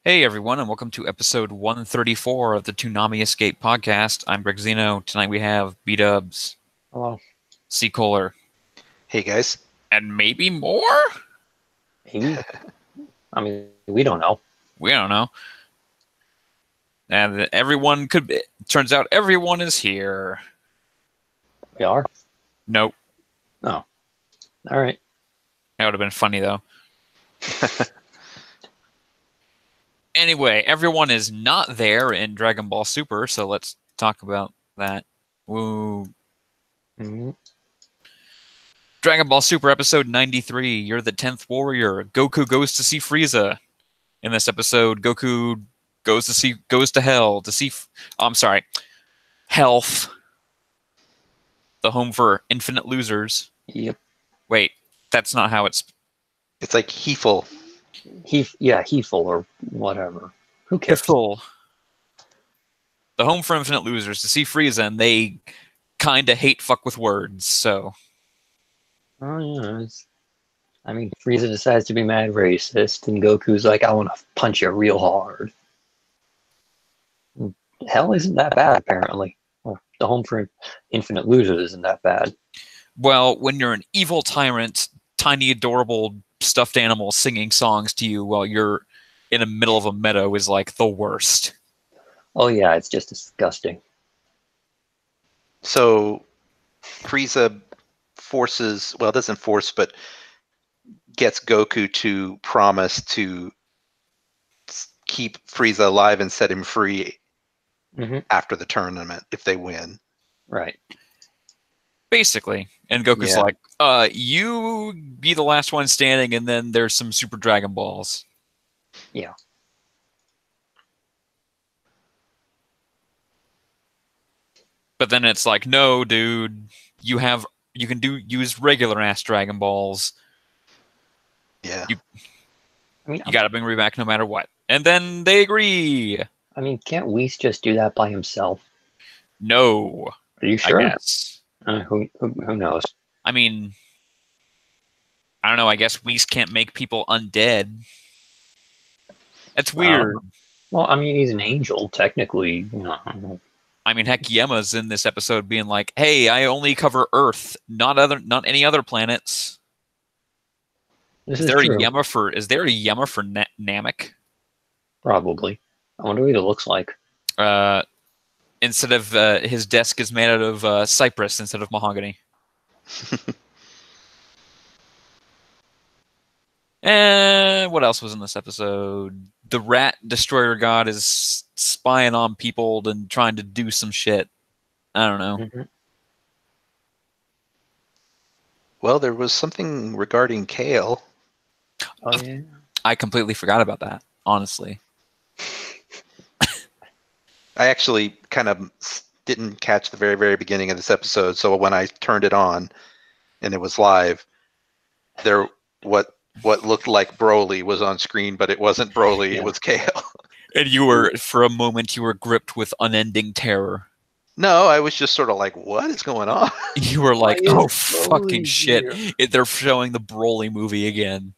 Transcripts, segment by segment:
Hey everyone, and welcome to episode 134 of the Toonami Escape podcast. I'm Greg Zeno. Tonight we have B-Dubs, Hello. C. Kohler, Hey guys. and maybe more? Maybe. I mean, we don't know. We don't know. And everyone could be. Turns out everyone is here. We are? Nope. Oh. All right. That would have been funny though. Anyway, everyone is not there in Dragon Ball Super, so let's talk about that. Woo. Mhm. Dragon Ball Super episode 93. You're the 10th warrior. Goku goes to see Frieza. In this episode, Goku goes to hell to see. I'm sorry, Health, the home for infinite losers. Yep. Wait, that's not how it's. It's like Heefel. Heefel or whatever. Who cares? The home for infinite losers to see Frieza, and they kind of hate fuck with words. So. Oh yeah. I mean, Frieza decides to be mad racist, and Goku's like, "I want to punch you real hard." Hell isn't that bad, apparently. Well, the home for infinite losers isn't that bad. Well, when you're an evil tyrant, tiny adorable stuffed animal singing songs to you while you're in the middle of a meadow is like the worst. Oh yeah, it's just disgusting. So Frieza forces, well, doesn't force, but gets Goku to promise to keep Frieza alive and set him free after the tournament if they win. Right. Basically. And Goku's like, you be the last one standing, and then there's some Super Dragon Balls. Yeah. But then it's like, no, dude, you can use regular ass Dragon Balls. Yeah. You gotta bring me back no matter what. And then they agree. I mean, can't Whis just do that by himself? No. Are you sure? I guess. Who knows? I mean, I don't know. I guess Whis can't make people undead. That's weird. Well, I mean, he's an angel, technically. I mean, heck, Yema's in this episode being like, "Hey, I only cover Earth, not any other planets." Is there a Yema for Namek? Probably. I wonder what it looks like. Instead of his desk is made out of cypress instead of mahogany. And what else was in this episode? The rat destroyer god is spying on people and trying to do some shit. I don't know. Well, there was something regarding Kale. Oh, yeah. I completely forgot about that, honestly. I actually kind of didn't catch the very, very beginning of this episode, so when I turned it on and it was live, there what looked like Broly was on screen, but it wasn't Broly, It was Kale. And for a moment, you were gripped with unending terror. No, I was just sort of like, what is going on? You were like, oh, fucking shit. They're showing the Broly movie again.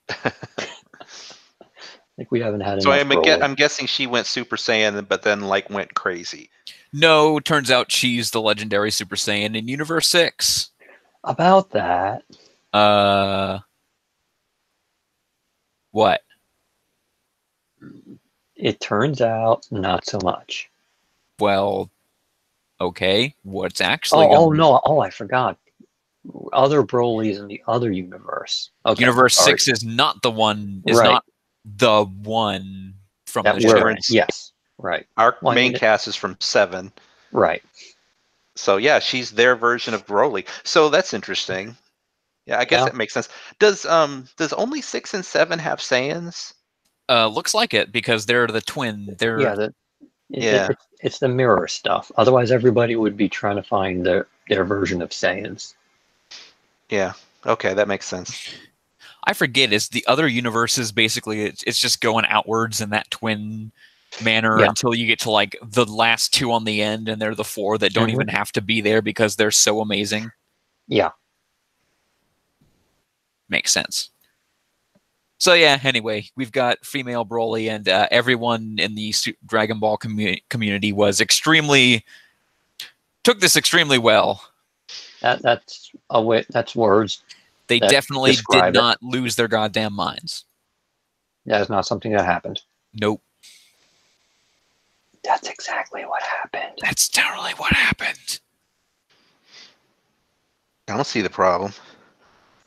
Like we haven't had so enough. I'm guessing she went Super Saiyan, but then like went crazy. No, turns out she's the legendary Super Saiyan in Universe 6. About that. What? It turns out not so much. Well, okay. What's actually I forgot. Other Broly's in the other universe. Okay. Universe 6 is not the one. Not the one from the show. Yes. Right. Our main cast is from 7. Right. So yeah, she's their version of Broly. So that's interesting. Yeah, I guess that makes sense. Does only 6 and 7 have Saiyans? Looks like it because they're the twin. It's the mirror stuff. Otherwise, everybody would be trying to find their version of Saiyans. Yeah. Okay, that makes sense. I forget. It's the other universes. Basically, it's just going outwards in that twin manner until you get to like the last 2 on the end, and they're the 4 that don't even have to be there because they're so amazing. Yeah. Makes sense. So yeah, anyway, we've got female Broly, and everyone in the Dragon Ball community was took this extremely well. That's a way. That's words They that definitely did describe it. not lose their goddamn minds. That is not something that happened. Nope. That's exactly what happened. That's totally what happened. I don't see the problem.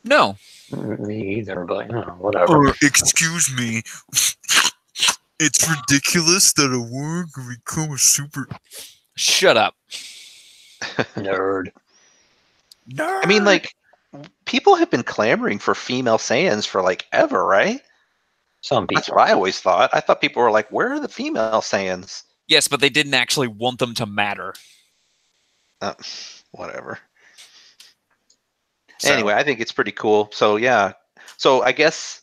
No. Me either, but whatever. Excuse me. It's ridiculous that a woman can become a super... Shut up. Nerd. Nerd. I mean, like, people have been clamoring for female Saiyans for like ever, right? Some people. That's what I always thought. I thought people were like, where are the female Saiyans? Yes, but they didn't actually want them to matter. Whatever. So. Anyway, I think it's pretty cool. So yeah. So I guess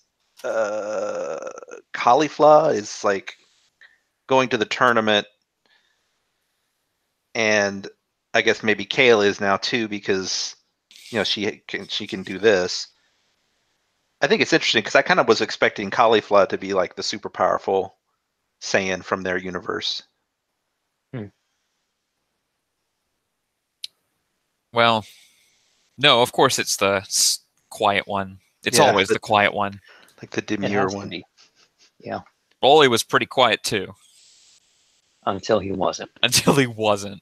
Caulifla is like going to the tournament, and I guess maybe Kale is now too, because she can do this. I think it's interesting because I kind of was expecting Caulifla to be like the super powerful Saiyan from their universe. Well, no, of course it's the quiet one. It's always the quiet one. Like the demure one. Yeah. Broly was pretty quiet too. Until he wasn't. Until he wasn't.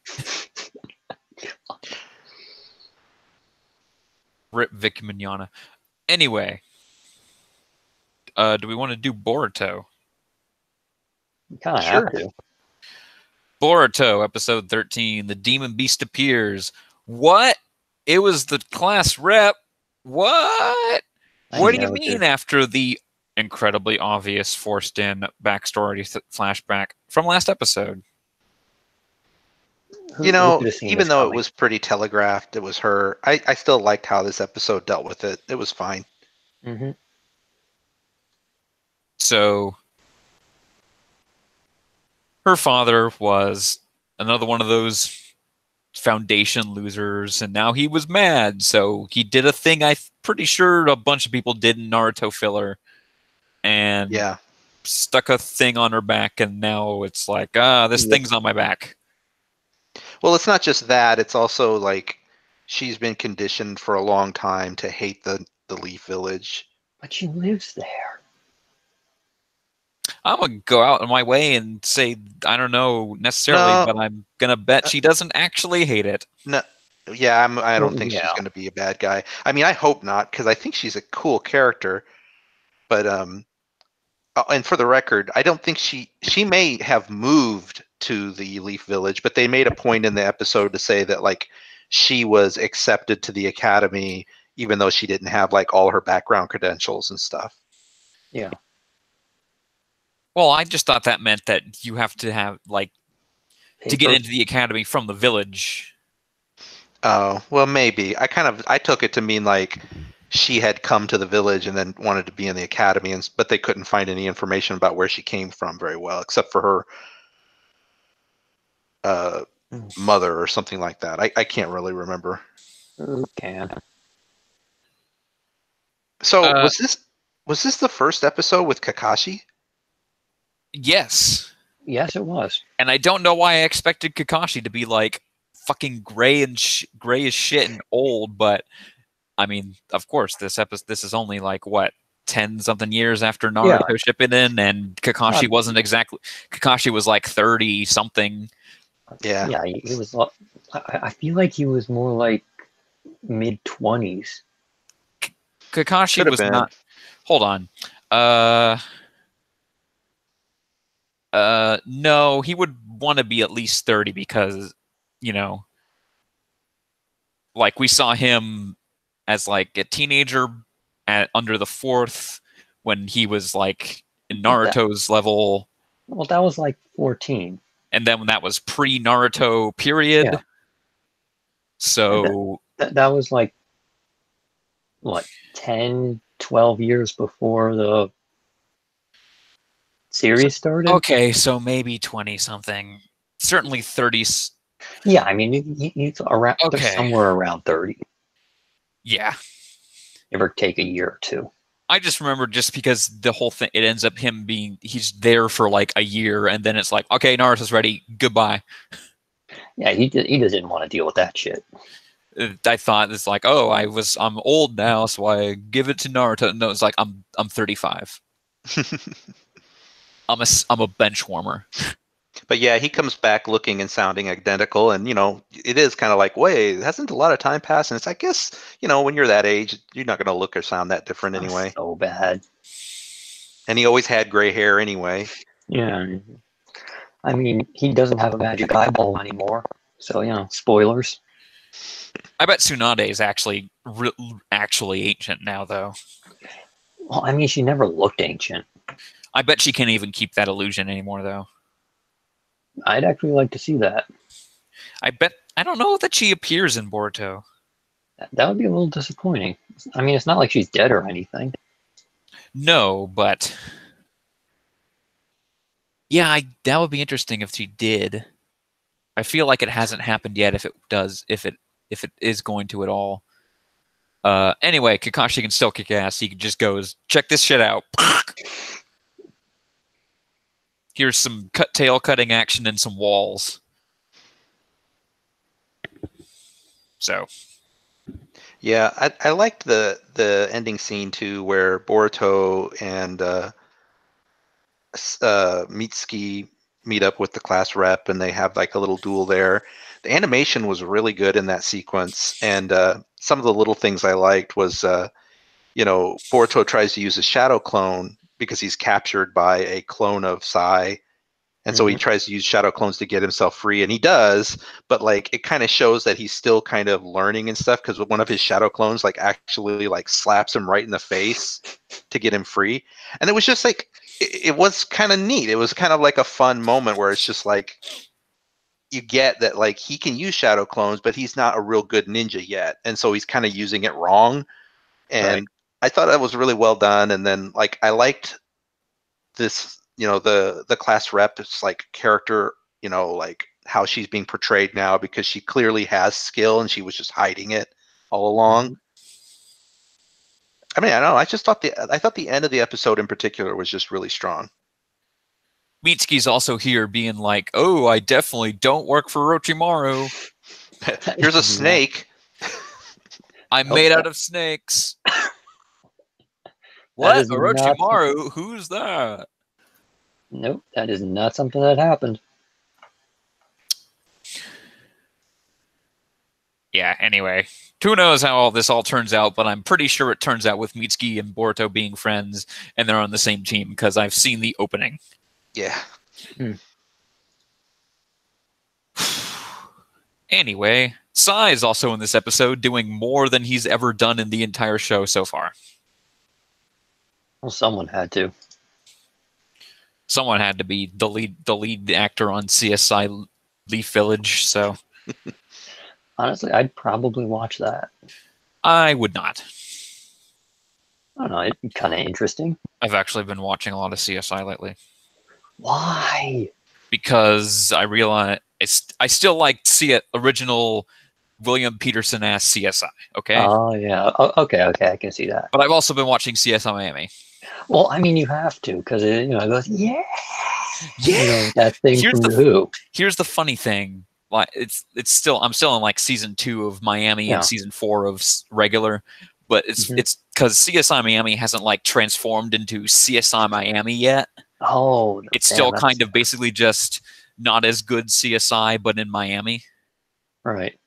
Rip Vic Mignogna. Anyway, do we want to do Boruto? You kind of have to. Boruto, episode 13. The Demon Beast appears. What? It was the class rep. What? What do you mean after the incredibly obvious forced-in backstory flashback from last episode? Even though it was pretty telegraphed, it was her. I still liked how this episode dealt with it. It was fine. Mm-hmm. So, her father was another one of those Foundation losers, and now he was mad, so he did a thing I'm pretty sure a bunch of people did in Naruto filler, and stuck a thing on her back, and now it's like, this thing's on my back. Well, it's not just that, it's also like she's been conditioned for a long time to hate the Leaf Village. But she lives there. I'm going to go out of my way and say, I don't know necessarily, but I'm going to bet she doesn't actually hate it. No, yeah, I don't think she's going to be a bad guy. I mean, I hope not, because I think she's a cool character. But, and for the record, I don't think she may have moved to the Leaf Village, but they made a point in the episode to say that, like, she was accepted to the academy, even though she didn't have, like, all her background credentials and stuff. Yeah. Well, I just thought that meant that you have to have, like, to get into the academy from the village. Oh, well, maybe. I took it to mean, like, she had come to the village and then wanted to be in the academy, but they couldn't find any information about where she came from very well, except for her mother or something like that. I can't really remember. Who can? So, was this the first episode with Kakashi? Yes. Yes, it was. And I don't know why I expected Kakashi to be like fucking gray as shit and old, but I mean, of course, this is only like what 10-something years after Naruto Shippuden, and Kakashi wasn't exactly. Kakashi was like 30 something. Yeah. Yeah, he was. I feel like he was more like mid-20s. Kakashi was not. Hold on. No, he would want to be at least 30 because, like we saw him as like a teenager under the 4th when he was like in Naruto's level. Well, that was like 14. And then when that was pre-Naruto period. Yeah. So that was like, what, 10, 12 years before the series started? Okay, so maybe 20-something. Certainly 30s. Yeah, I mean, he's around, somewhere around 30. Yeah. Give or take a year or two. I just remember just because the whole thing, it ends up he's there for like a year, and then it's like, okay, Naruto's ready, goodbye. Yeah, he doesn't want to deal with that shit. I thought it's like, oh, I'm old now, so I give it to Naruto. No, it's like I'm 35. I'm a bench warmer. But yeah, he comes back looking and sounding identical, and it is kind of like, wait, hasn't a lot of time passed? And it's, I guess, when you're that age, you're not going to look or sound that different anyway. So bad. And he always had gray hair anyway. Yeah. I mean, he doesn't have a magic eyeball anymore. So, spoilers. I bet Tsunade is actually ancient now, though. Well, I mean, she never looked ancient. I bet she can't even keep that illusion anymore, though. I'd actually like to see that. I don't know that she appears in Boruto. That would be a little disappointing. I mean, it's not like she's dead or anything. No, but yeah, that would be interesting if she did. I feel like it hasn't happened yet. If it is going to at all. Anyway, Kakashi can still kick ass. He just goes, check this shit out. Here's some tail cutting action and some walls. So, yeah, I liked the ending scene too, where Boruto and Mitsuki meet up with the class rep, and they have like a little duel there. The animation was really good in that sequence, and some of the little things I liked was, Boruto tries to use a shadow clone because he's captured by a clone of Sai. And so he tries to use shadow clones to get himself free, and he does, but like it kind of shows that he's still kind of learning and stuff, because one of his shadow clones like actually like slaps him right in the face to get him free. And it was just like it was kind of neat. It was kind of like a fun moment where it's just like you get that like he can use shadow clones, but he's not a real good ninja yet, and so he's kind of using it wrong. And I thought that was really well done. And then like I liked this, the class rep's like character, like how she's being portrayed now, because she clearly has skill and she was just hiding it all along. I mean, I don't know. I thought the end of the episode in particular was just really strong. Mitsuki's also here being like, oh, I definitely don't work for Orochimaru. Here's a snake. I'm made out of snakes. What? Orochimaru? Who's that? Nope, that is not something that happened. Yeah, anyway. Who knows how all this turns out, but I'm pretty sure it turns out with Mitsuki and Boruto being friends, and they're on the same team, because I've seen the opening. Yeah. Anyway, Sai is also in this episode, doing more than he's ever done in the entire show so far. Well, someone had to. Someone had to be the lead actor on CSI Leaf Village, so... Honestly, I'd probably watch that. I would not. I don't know, it'd be kind of interesting. I've actually been watching a lot of CSI lately. Why? Because I realize I still like original William Peterson-ass CSI, okay? Oh, yeah. Okay, I can see that. But I've also been watching CSI Miami. Well, I mean, you have to, because it goes, yeah! That thing from Who. Here's the funny thing. Like I'm still in like season 2 of Miami and season 4 of regular, but it's because CSI Miami hasn't like transformed into CSI Miami yet. Oh, it's still kind of basically just not as good CSI, but in Miami. Right.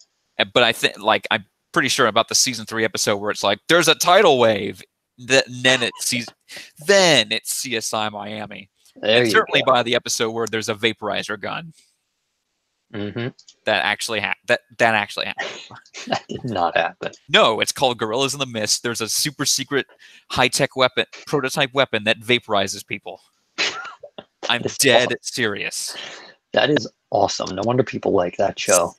But I think I'm pretty sure about the season 3 episode where it's like there's a tidal wave, then it's CSI Miami. And certainly by the episode where there's a vaporizer gun. That actually happened. That actually happened. That did not happen. No, it's called Gorillas in the Mist. There's a super secret high-tech prototype weapon that vaporizes people. I'm dead serious. That is awesome. No wonder people like that show.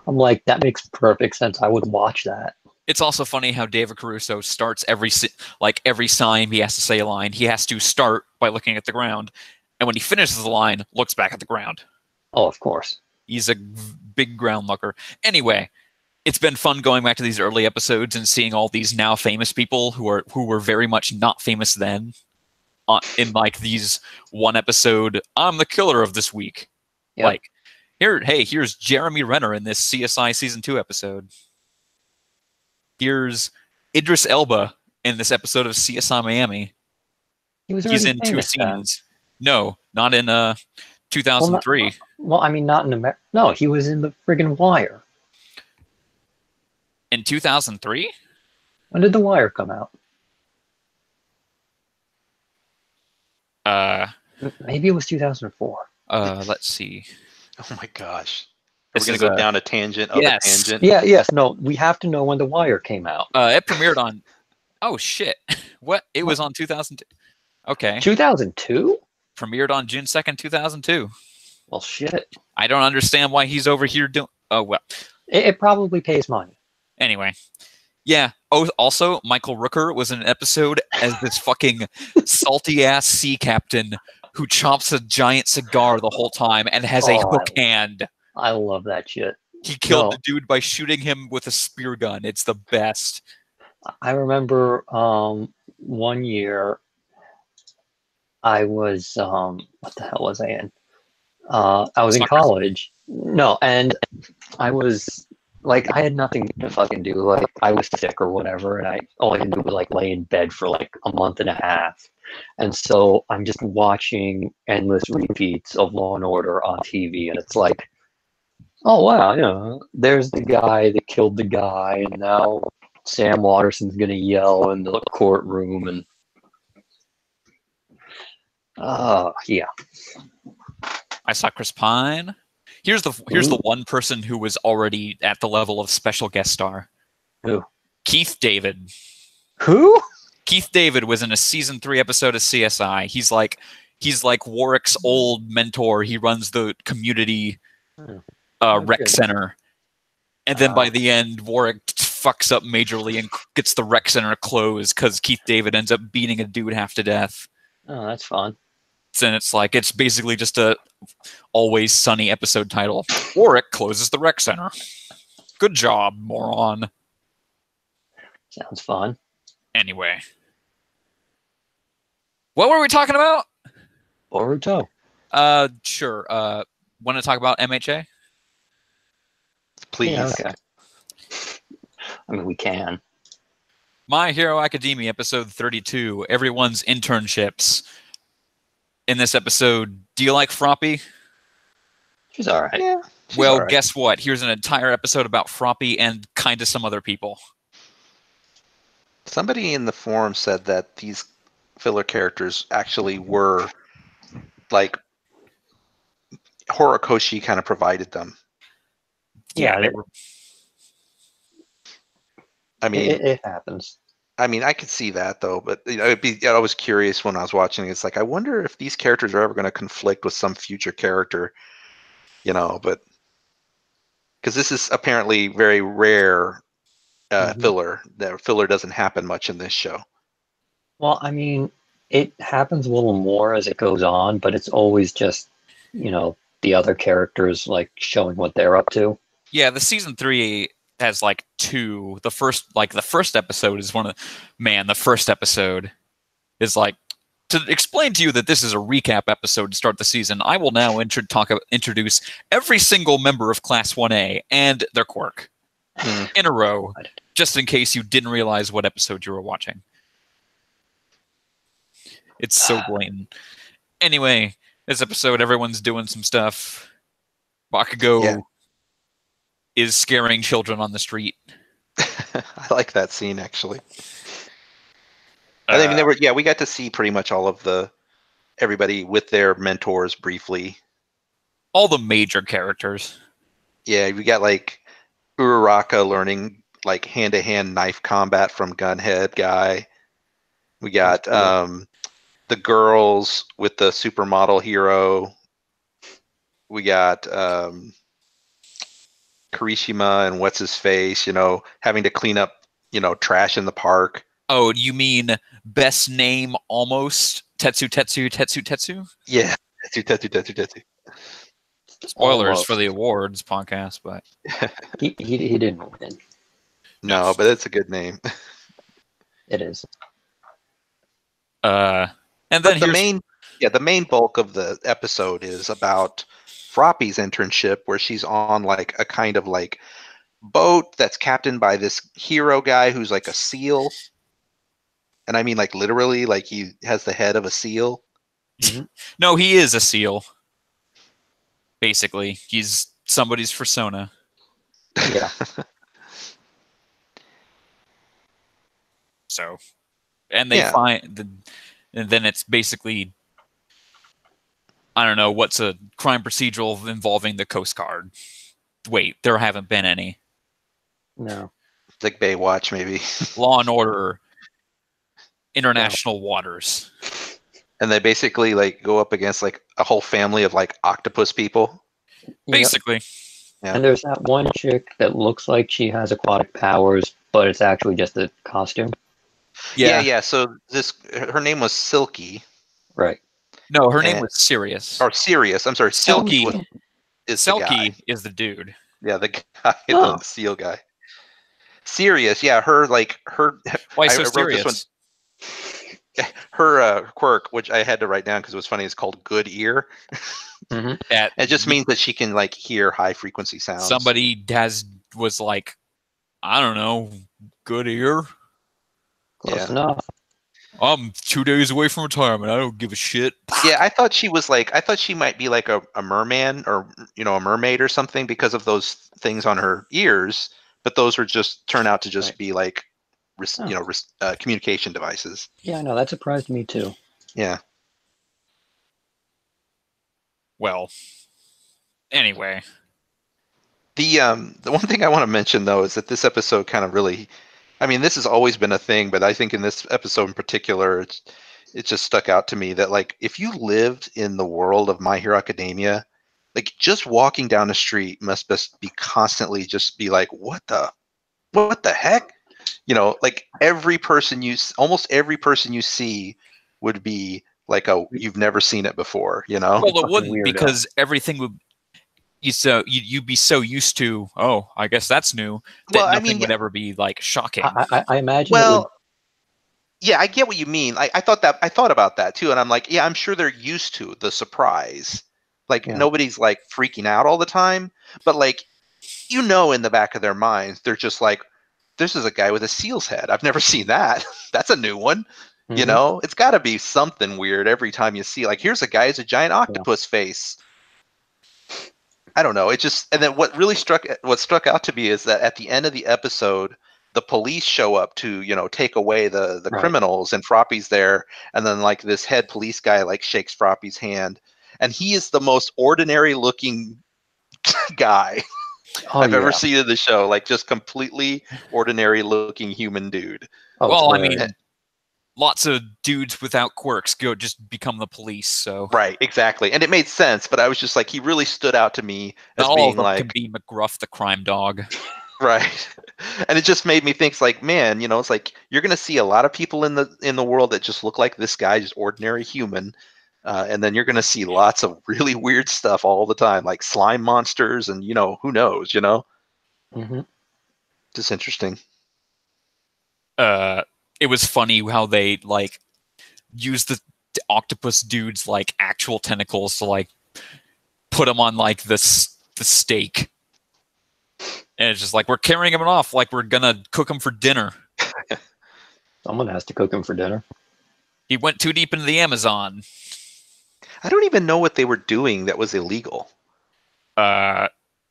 I'm like, that makes perfect sense. I would watch that. It's also funny how David Caruso starts every sign he has to say a line. He has to start by looking at the ground, and when he finishes the line, looks back at the ground. Oh, of course. He's a big ground looker. Anyway, it's been fun going back to these early episodes and seeing all these now famous people who were very much not famous then, in like these one episode. I'm the killer of this week. Yep. Like here's Jeremy Renner in this CSI season 2 episode. Here's Idris Elba in this episode of CSI Miami. He was He's already in 2 famous then. scenes. No, not in 2003. Well, I mean, not in America. No, he was in the friggin' Wire. In 2003? When did The Wire come out? Maybe it was 2004. Let's see. Oh my gosh. Are This we is going to go down a tangent of yes. a tangent? Yeah, yes. No, we have to know when The Wire came out. It premiered on. Oh shit! What? It was on 2002. Okay. 2002? Premiered on June 2nd, 2002. Well, shit. I don't understand why he's over here doing. Oh well. It probably pays money. Anyway, yeah. Oh, also, Michael Rooker was in an episode as this fucking salty ass sea captain who chops a giant cigar the whole time and has a hook hand. I love that shit. He killed the dude by shooting him with a spear gun. It's the best. I remember one year I was what the hell was I in? I was in college. No, and I was like, I had nothing to fucking do. Like, I was sick or whatever, and all I could do was like lay in bed for like a month and a half. And so I'm just watching endless repeats of Law and Order on TV, and it's like, oh wow, you know, there's the guy that killed the guy, and now Sam Waterson's gonna yell in the courtroom, and yeah. I saw Chris Pine. Here's the one person who was already at the level of special guest star. Who? Keith David. Who? Keith David was in a season 3 episode of CSI. He's like Warwick's old mentor. He runs the community rec center. And then by the end, Warwick fucks up majorly and gets the rec center closed because Keith David ends up beating a dude half to death. Oh, that's fun. And it's basically just a Always Sunny episode title. Warwick closes the rec center. Good job, moron. Sounds fun. Anyway. What were we talking about? Boruto. Sure. Want to talk about MHA? Please. Yeah, okay. I mean, we can. My Hero Academia, episode 32, Everyone's Internships. In this episode, do you like Froppy? She's all right. Yeah. Well, guess what? Here's an entire episode about Froppy and kind of some other people. Somebody in the forum said that these filler characters actually were like Horikoshi kind of provided them. Yeah, they were. I mean, it happens. I mean, I could see that though, but you know, I was curious when I was watching. It's like, I wonder if these characters are ever going to conflict with some future character, you know. But because this is apparently very rare filler. That filler doesn't happen much in this show. Well, I mean, it happens a little more as it goes on, but it's always just, you know, the other characters like showing what they're up to. Yeah, the season 3 has like 2. The first episode is the first episode is like, to explain to you that this is a recap episode to start the season, I will now introduce every single member of Class 1A and their quirk in a row, just in case you didn't realize what episode you were watching. It's so blatant. Anyway, this episode, everyone's doing some stuff. Bakugo is scaring children on the street. I like that scene, actually. I mean, we got to see pretty much all of everybody with their mentors briefly. All the major characters. Yeah, we got like Uraraka learning like hand-to-hand knife combat from Gunhead guy. We got the girls with the supermodel hero. We got Kirishima and what's his face, you know, having to clean up, you know, trash in the park. Oh, you mean best name almost Tetsu? Yeah, Tetsu. Spoilers for Almost. the awards podcast, but He didn't win. No, but it's a good name. It is. and then But here's the main bulk of the episode is about Froppy's internship, where she's on like a kind of like boat that's captained by this hero guy who's like a seal. And I mean like literally, like he has the head of a seal. no, he is a seal. Basically, he's somebody's persona. Yeah. So, and they Yeah. and then it's basically, I don't know, what's a crime procedural involving the Coast Guard? Wait, there haven't been any. No. It's like Baywatch, maybe. Law and Order, International Waters. And they basically like go up against like a whole family of like octopus people. Yep. Basically. Yeah. And there's that one chick that looks like she has aquatic powers, but it's actually just a costume. Yeah. So her name was Silky. Right. No, her name was Sirius. Or Sirius. I'm sorry. Silky is the guy. is the dude. Yeah, the guy, Oh. the seal guy. Sirius, yeah, her. Why I so wrote serious? this one. Her quirk, which I had to write down because it was funny, is called Good Ear. It just means that she can like hear high frequency sounds. Somebody was like, I don't know, good ear. Close enough. I'm 2 days away from retirement. I don't give a shit. Yeah, I thought she might be like a merman or a mermaid or something because of those things on her ears, but those turn out to just be like communication devices. Yeah, no, that surprised me too. Yeah. Well, anyway. The one thing I want to mention though is that this episode kind of really, I mean, this has always been a thing, but I think in this episode in particular, it just stuck out to me that like if you lived in the world of My Hero Academia, like just walking down the street must be constantly just be like, what the heck? Like almost every person you see would be like you've never seen it before, Well, it wouldn't weirdo. because everything would. You'd be so used to. Oh, I guess that's new. That nothing would ever be like shocking. I imagine. Well, yeah, I get what you mean. I thought about that too, and I'm like, yeah, I'm sure they're used to the surprise. Like nobody's like freaking out all the time, but like in the back of their minds, they're just like, this is a guy with a seal's head. I've never seen that. That's a new one. It's got to be something weird every time you see. Like, here's a guy with a giant octopus face. I don't know. It just, and then what struck out to me is that at the end of the episode, the police show up to, take away the criminals, and Froppy's there, and then like this head police guy like shakes Froppy's hand, and he is the most ordinary looking guy I've ever seen in the show. Like just completely ordinary looking human dude. Well, I mean, lots of dudes without quirks just become the police. So right, exactly, and it made sense. But I was just like, he really stood out to me as not all being of them like can be McGruff the crime dog. Right. And it just made me think, it's like, man, it's like you're going to see a lot of people in the world that just look like this guy, just ordinary human. And then you're going to see lots of really weird stuff all the time, like slime monsters and, who knows, Just interesting. It was funny how they like used the octopus dude's like actual tentacles to like put them on like the steak. And it's just like, we're carrying him off like we're gonna cook him for dinner. Someone has to cook him for dinner. He went too deep into the Amazon. I don't even know what they were doing that was illegal. Who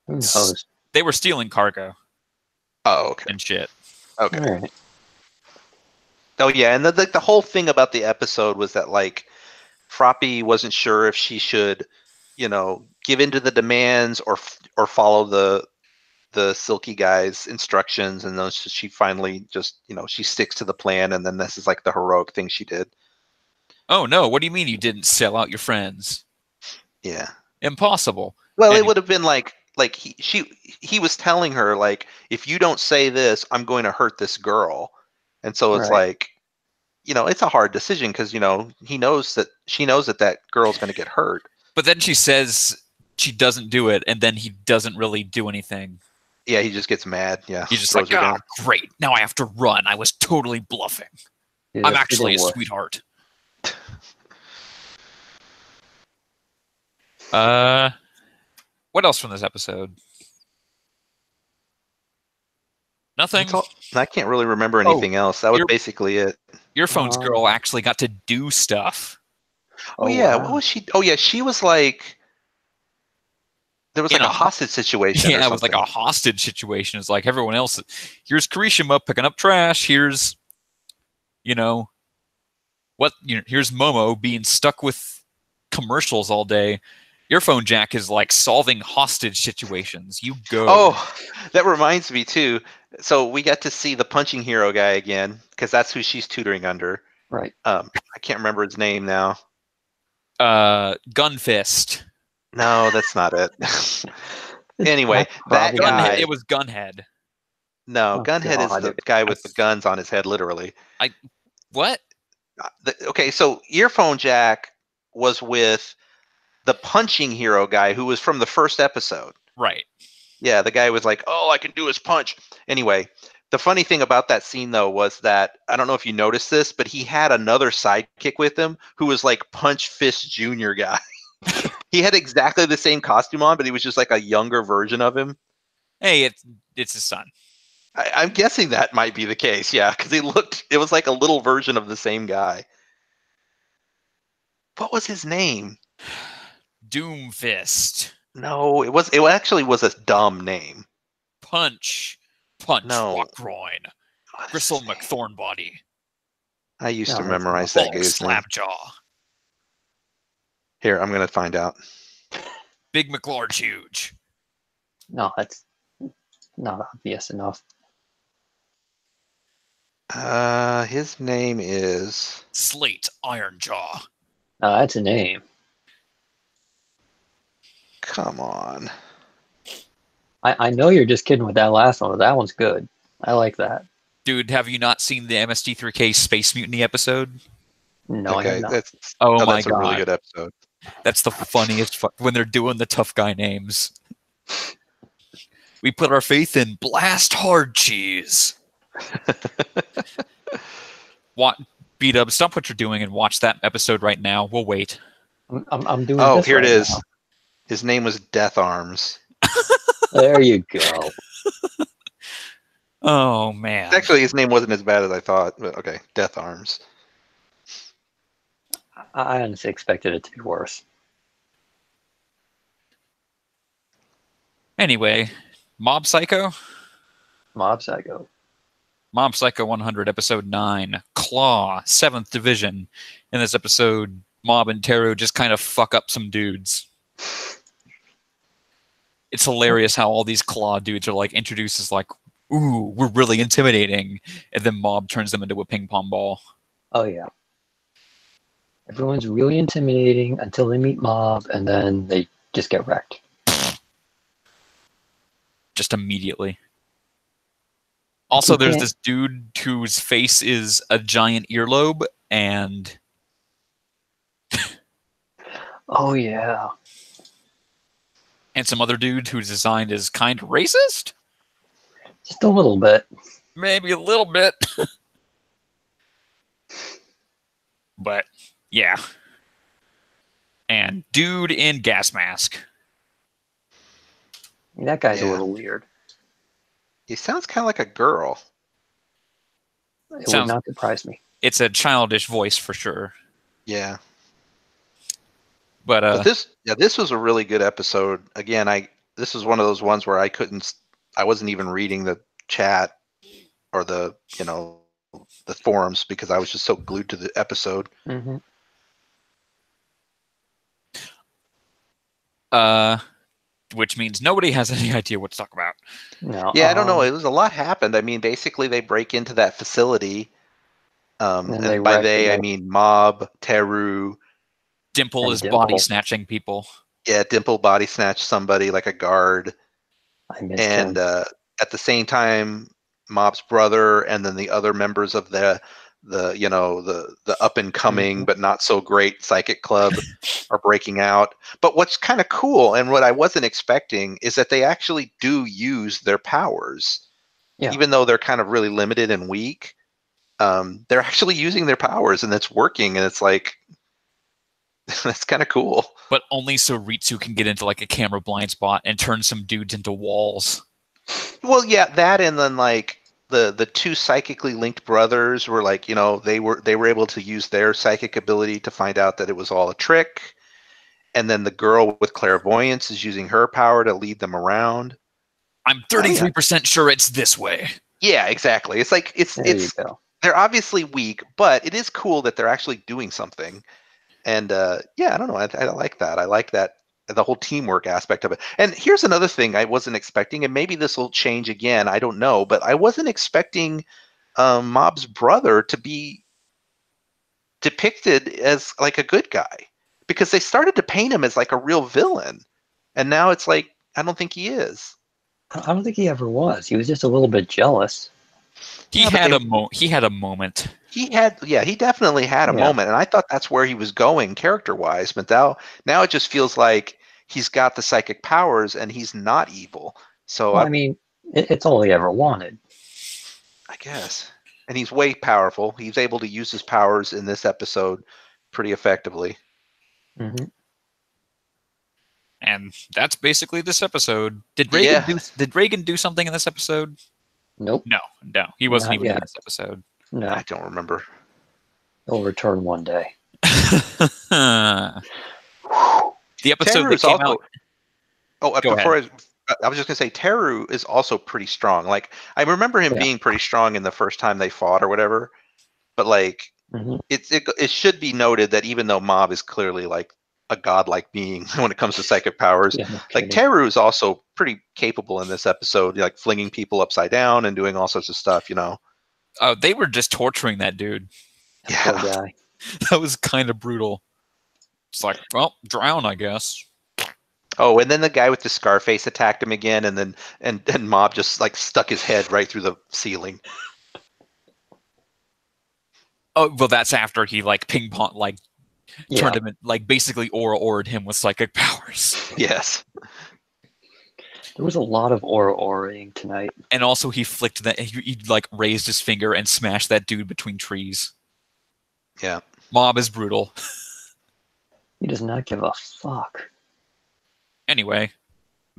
knows? They were stealing cargo. Oh, okay. And shit. Okay. All right. Oh, yeah, and the whole thing about the episode was that, like, Froppy wasn't sure if she should, give into the demands or follow the Silky guy's instructions, and then she finally just, she sticks to the plan, and then this is like the heroic thing she did. Oh no, what do you mean you didn't sell out your friends? Yeah. Impossible. Well, it would have been like he was telling her, like, if you don't say this, I'm going to hurt this girl. And so it's like, it's a hard decision because, she knows that that girl's going to get hurt. But then she says she doesn't do it, and then he doesn't really do anything. Yeah, he just gets mad. Yeah, He's just throws like, her ah, down. great, now I have to run. I was totally bluffing. He's I'm a actually a freaking wuss. sweetheart. What else from this episode? Nothing. That's all. I can't really remember anything else. That was basically it. Earphones girl actually got to do stuff. Oh yeah, wow. what was she? Oh yeah, she was like, there was like a hostage situation. Yeah, or it was like something. a hostage situation. It's like everyone else. Here's Kirishima picking up trash. Here's, here's Momo being stuck with commercials all day. Earphone Jack is like solving hostage situations. You go. Oh, that reminds me too. So we got to see the punching hero guy again because that's who she's tutoring under. Right. I can't remember his name now. Gunfist. No, that's not it. Anyway, that guy. It was Gunhead. No, Oh, Gunhead is God. the guy with the guns on his head, literally. What? Okay, so Earphone Jack was with the punching hero guy who was from the first episode. Right. Yeah, the guy was like, "Oh, I can do his punch." Anyway, the funny thing about that scene though was that I don't know if you noticed this, but he had another sidekick with him who was like Punch Fist Junior guy. He had exactly the same costume on, but he was just like a younger version of him. Hey, it's his son. I'm guessing that might be the case, yeah, because it was like a little version of the same guy. What was his name? Doomfist. No, it actually was a dumb name. Punch No. Rockgroin. Gristle McThornbody. I used to memorize that guy's name. Slapjaw. Here, I'm gonna find out. Big McLarge Huge. No, that's not obvious enough. His name is Slate Ironjaw. No, that's a name. Come on. I know you're just kidding with that last one, but that one's good. I like that. Dude, have you not seen the MST3K Space Mutiny episode? No, I Okay, have not. that's my that's God. a really good episode. That's the funniest when they're doing the tough guy names. We put our faith in Blast Hard Cheese. B-Dub, stop what you're doing and watch that episode right now. We'll wait. I'm doing. Oh, this here right it is. now. His name was Death Arms. There you go. Oh, man. Actually, his name wasn't as bad as I thought, but okay, Death Arms. I honestly expected it to be worse. Anyway, Mob Psycho? Mob Psycho. Mob Psycho 100, Episode 9, Claw, 7th Division. In this episode, Mob and Teru just kind of fuck up some dudes. It's hilarious how all these Claw dudes are like introduced as like, ooh, we're really intimidating. And then Mob turns them into a ping pong ball. Oh, yeah. Everyone's really intimidating until they meet Mob, and then they just get wrecked. Just immediately. Also, there's this dude whose face is a giant earlobe, and... Oh, yeah. And some other dude who's designed is kind of racist? Just a little bit. Maybe a little bit. But, yeah. And dude in gas mask. That guy's Yeah. a little weird. He sounds kind of like a girl. It would not surprise me. It's a childish voice for sure. Yeah. But this was a really good episode. Again, this was one of those ones where I wasn't even reading the chat or the forums because I was just so glued to the episode. Mm-hmm. which means nobody has any idea what to talk about. No. Yeah, I don't know. It was a lot happened. I mean, basically they break into that facility. And by they, I mean Mob, Teru. Dimple is body snatching people. Yeah, Dimple body snatched somebody like a guard. I missed him. At the same time, Mob's brother and then the other members of the the up and coming but not so great psychic club are breaking out. But what's kind of cool and what I wasn't expecting is that they actually do use their powers, even though they're kind of really limited and weak. They're actually using their powers and it's working, and it's like that's kind of cool. But only so Ritsu can get into like a camera blind spot and turn some dudes into walls. Well, yeah, that, and then like the two psychically linked brothers were like, they were able to use their psychic ability to find out that it was all a trick, and then the girl with clairvoyance is using her power to lead them around. I'm 33% sure it's this way. Yeah, exactly. It's like they're obviously weak, but it is cool that they're actually doing something. And I don't know. I like that. I like that, the whole teamwork aspect of it. And here's another thing I wasn't expecting, and maybe this will change again. I don't know, but I wasn't expecting Mob's brother to be depicted as like a good guy, because they started to paint him as like a real villain, and now it's like I don't think he is. I don't think he ever was. He was just a little bit jealous. He had a moment. He definitely had a moment, and I thought that's where he was going character-wise. But now it just feels like he's got the psychic powers and he's not evil. So I mean, it's all he ever wanted, I guess. And he's way powerful. He's able to use his powers in this episode pretty effectively. Mm-hmm. And that's basically this episode. Did Reagan do something in this episode? Nope. No, he wasn't even in this episode. No, I don't remember. He'll return one day. The episode Teru that came out. Oh, before I was just gonna say, Teru is also pretty strong. Like I remember him being pretty strong in the first time they fought or whatever. But like, it should be noted that even though Mob is clearly like a godlike being when it comes to psychic powers, like Teru is also pretty capable in this episode, like flinging people upside down and doing all sorts of stuff. Oh, they were just torturing that dude. Poor guy. That was kind of brutal. It's like, well, drown, I guess. Oh, and then the guy with the scar face attacked him again, and then and Mob just like stuck his head right through the ceiling. Oh, well, that's after he like ping pong turned him in, like basically aura-ora'd him with psychic powers. Yes. There was a lot of aura-oraing tonight. And also he flicked that, he like raised his finger and smashed that dude between trees. Yeah. Mob is brutal. He does not give a fuck. Anyway,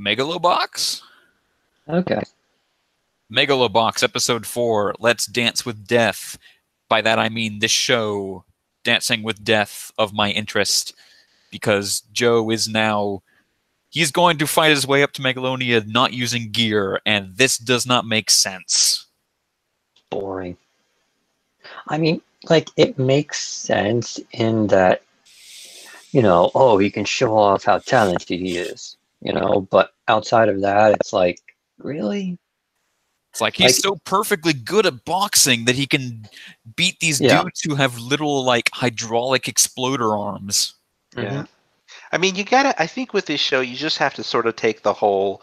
Megalobox? Okay. Megalobox, episode 4, Let's Dance with Death. By that I mean this show, Dancing with Death, of my interest, because Joe is now... He's going to fight his way up to Megalonia not using gear, and this does not make sense. Boring. I mean, like, it makes sense in that, he can show off how talented he is, but outside of that, it's like, really? It's like he's so perfectly good at boxing that he can beat these dudes who have little, like, hydraulic exploder arms. Yeah. Mm-hmm. I mean, I think with this show, you just have to sort of take the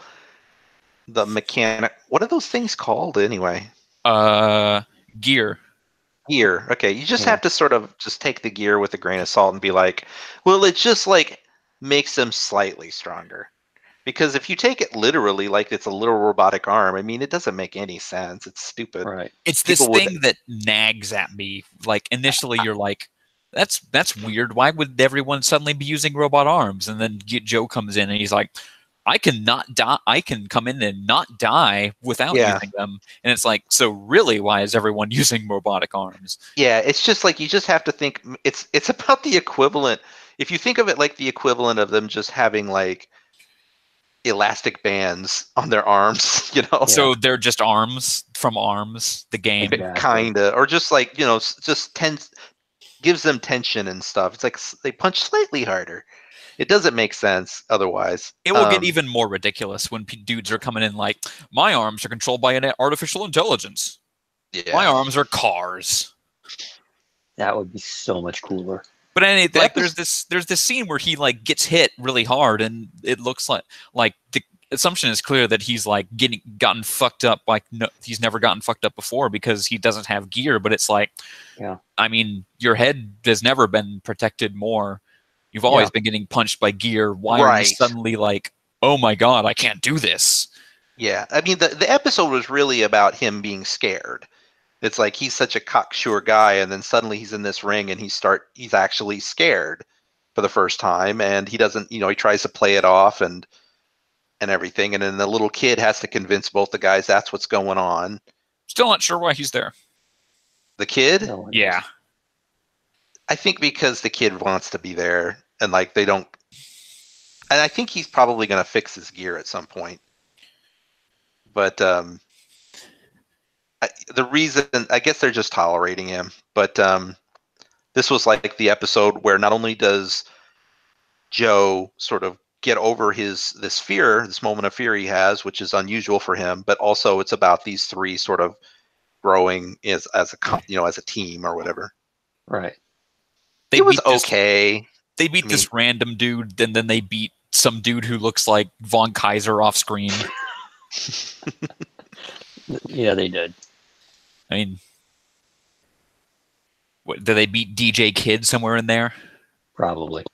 mechanic. What are those things called anyway? Gear. Gear. Okay. You just have to sort of just take the gear with a grain of salt and be like, well, it just like makes them slightly stronger. Because if you take it literally, like it's a little robotic arm, I mean, it doesn't make any sense. It's stupid. Right. It's this thing that nags at me. Like initially you're like, that's weird. Why would everyone suddenly be using robot arms? And then Joe comes in and he's like, I can not die. I can come in and not die without using them. And it's like, so really, why is everyone using robotic arms? Yeah, it's just like you just have to think. It's about the equivalent. If you think of it like the equivalent of them just having like elastic bands on their arms, So they're just arms from Arms, the game, kinda, or just like just gives them tension and stuff. It's like they punch slightly harder. It doesn't make sense otherwise. It will get even more ridiculous when dudes are coming in like, my arms are controlled by an artificial intelligence. Yeah. My arms are cars. That would be so much cooler. But anyway, there's this scene where he like gets hit really hard, and it looks like assumption is clear that he's like gotten fucked up. Like no, he's never gotten fucked up before because he doesn't have gear. But it's like, Yeah. I mean, your head has never been protected more. You've always been getting punched by gear. Why are you Right. suddenly like, oh my god, I can't do this? Yeah, I mean the episode was really about him being scared. It's like he's such a cocksure guy, and then suddenly he's in this ring, and he's actually scared for the first time, and he doesn't, he tries to play it off and everything, and then the little kid has to convince both the guys that's what's going on. Still not sure why he's there. The kid? No one Yeah. knows. I think because the kid wants to be there, and like they don't, and I think he's probably going to fix his gear at some point. But the reason, I guess they're just tolerating him. But this was like the episode where not only does Joe sort of get over this fear, this moment of fear he has, which is unusual for him, but also it's about these three sort of growing as a team or whatever. Right. They It was beat this- okay. They beat this random dude, and then they beat some dude who looks like Von Kaiser off screen. Yeah, they did. I mean, did they beat DJ Kid somewhere in there? Probably.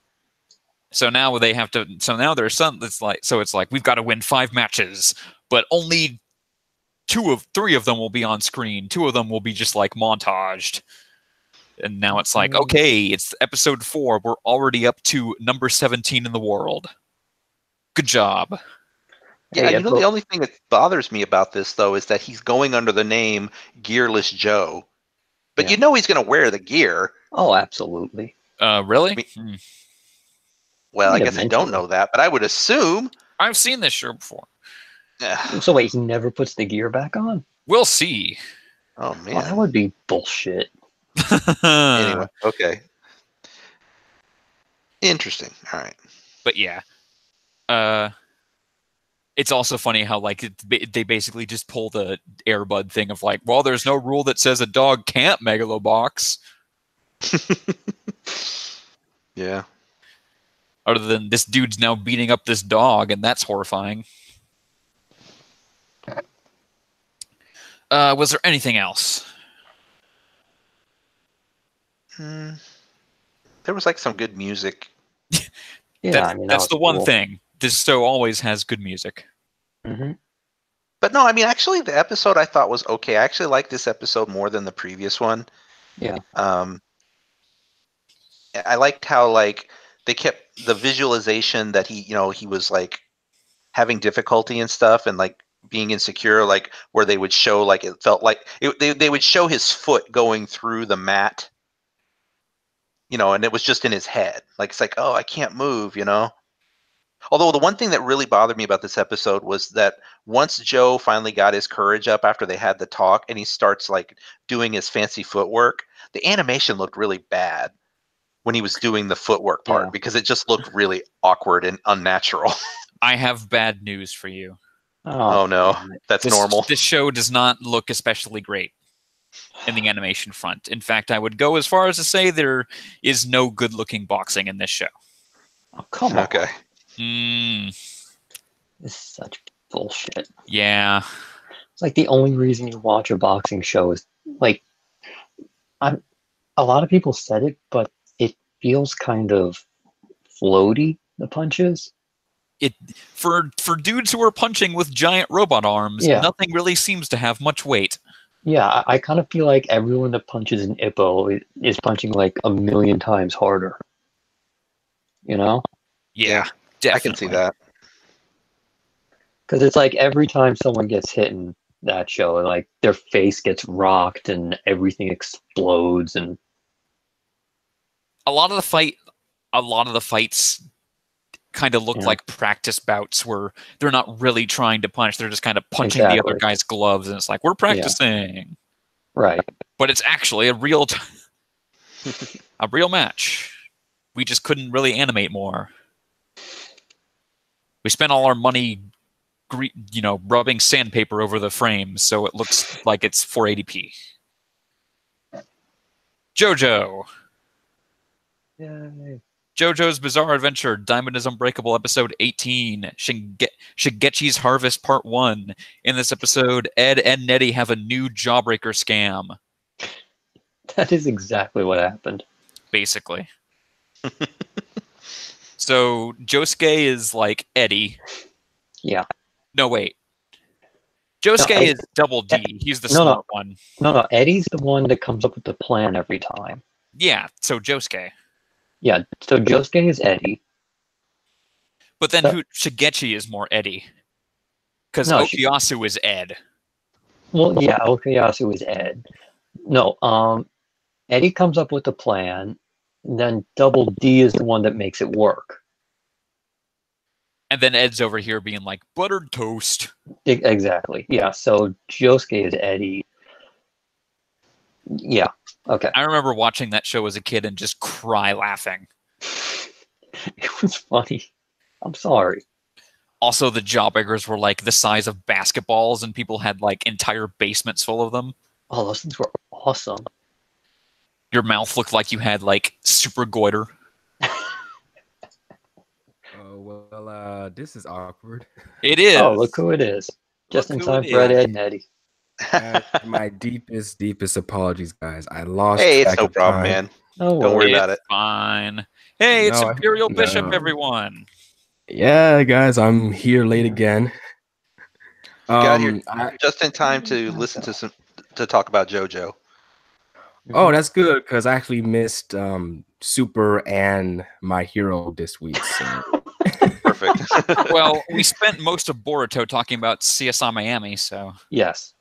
So now they have to. So now there's some. It's like we've got to win 5 matches, but only 3 of them will be on screen. 2 of them will be just like montaged. And now it's like, okay, it's episode 4. We're already up to number 17 in the world. Good job. Yeah, Hey, the only thing that bothers me about this though is that he's going under the name Gearless Joe, but Yeah. he's going to wear the gear. Oh, absolutely. Really? Well, I Yeah, guess I don't know that, but I would assume. I've seen this show before. So wait, he never puts the gear back on? We'll see. Oh man. Well, that would be bullshit. Anyway, okay. Interesting. All right. But yeah. It's also funny how like they basically just pull the Airbud thing of like, well, there's no rule that says a dog can't megalobox. Yeah. Other than this dude's now beating up this dog, and that's horrifying. Was there anything else? There was like some good music. Yeah, That's the one cool. thing. This show always has good music. Mm-hmm. But no, I mean, actually, the episode I thought was okay. I actually liked this episode more than the previous one. Yeah. I liked how like they kept the visualization that he was like having difficulty and stuff, and like being insecure, like where they would show like it felt like they would show his foot going through the mat, and it was just in his head. Like it's like, oh, I can't move, Although the one thing that really bothered me about this episode was that once Joe finally got his courage up after they had the talk and he starts like doing his fancy footwork, the animation looked really bad when he was doing the footwork part because it just looked really awkward and unnatural. I have bad news for you. Oh no, that's normal. This show does not look especially great in the animation front. In fact, I would go as far as to say there is no good-looking boxing in this show. Oh, come on. Okay. This is such bullshit. Yeah. It's like the only reason you watch a boxing show is like, a lot of people said it, but it feels kind of floaty, the punches. For dudes who are punching with giant robot arms, nothing really seems to have much weight. Yeah, I kind of feel like everyone that punches an Ippo is punching like a million times harder. Yeah, definitely. I can see that. Because it's like every time someone gets hit in that show, like their face gets rocked and everything explodes, and a lot of the fights kind of look like practice bouts where they're not really trying to punch, they're just kind of punching the other guy's gloves, and it's like, we're practicing. Right. But it's actually a real match. We just couldn't really animate more. We spent all our money rubbing sandpaper over the frames so it looks like it's 480p. JoJo. Yay. JoJo's Bizarre Adventure, Diamond is Unbreakable, episode 18, Shigechi's Harvest, part 1. In this episode, Ed and Nettie have a new jawbreaker scam. That is exactly what happened. Basically. So, Josuke is like Eddie. Yeah. No, wait. Josuke is Double D. He's the smart one. No, Eddie's the one that comes up with the plan every time. Yeah, so Josuke. Yeah, so Josuke is Eddie. But then Shigechi is more Eddie. Because Okuyasu is Ed. Well, yeah, Okuyasu is Ed. No, Eddie comes up with the plan, then Double D is the one that makes it work. And then Ed's over here being like, buttered toast. Exactly, yeah, so Josuke is Eddie. Yeah, okay. I remember watching that show as a kid and just cry laughing. It was funny. I'm sorry. Also, the jawbreakers were like the size of basketballs, and people had like entire basements full of them. Oh, those things were awesome. Your mouth looked like you had like super goiter. Oh, well, this is awkward. It is. Oh, look who it is. Just in time for Ed and Eddie. My deepest apologies, guys. I lost. Hey, it's track no of problem, time. man. No Don't worry worries. about it. Fine. Hey, it's No, Imperial no. Bishop, everyone. Yeah, guys, I'm here late again. Got here just in time to listen to talk about JoJo. Oh, that's good because I actually missed Super and My Hero this week. So. Perfect. Well, we spent most of Boruto talking about CSI Miami, so Yes.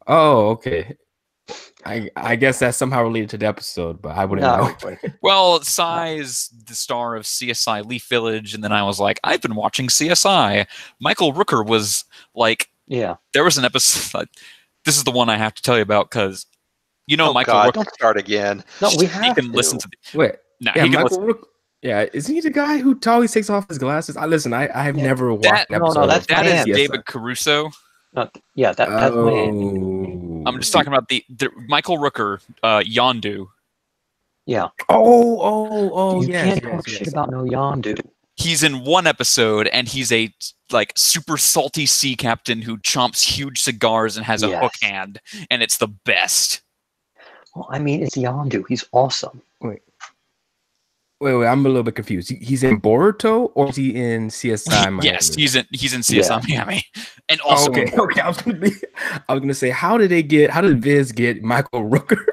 Oh, okay. I guess that's somehow related to the episode, but I wouldn't know. Well, Sai is the star of CSI Leaf Village, and then I was like, I've been watching CSI. Michael Rooker was like, yeah. There was an episode. This is the one I have to tell you about because you know Michael God, Rooker. Don't start again. No, we have he can to. listen to. Wait. No, Yeah, he can Michael listen. Rooker. Yeah, is he the guy who always takes off his glasses? I have never watched an episode. That is of CSI. David Caruso. That's I'm just talking about the Michael Rooker, Yondu. Yeah. Oh, you yes. can't talk shit about no Yondu. He's in one episode, and he's a like super salty sea captain who chomps huge cigars and has a hook hand, and it's the best. Well, I mean, it's Yondu. He's awesome. Wait, I'm a little bit confused. He's in Boruto or is he in CSI Miami? Yes, he's in CSI Miami, and also okay. I was gonna say, how did Viz get Michael Rooker?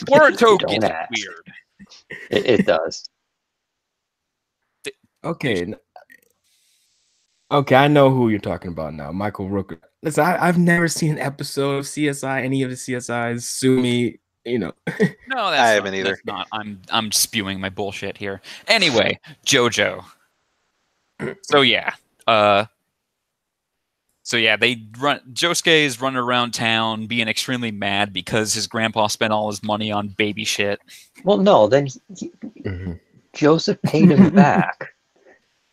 Boruto gets weird. It does. Okay, I know who you're talking about now, Michael Rooker. Listen, I've never seen an episode of CSI, any of the CSIs. Sue me. No, I haven't either. That's not. I'm spewing my bullshit here. Anyway, JoJo. So yeah, they run. Josuke is running around town being extremely mad because his grandpa spent all his money on baby shit. Well, no, then Joseph paid him back,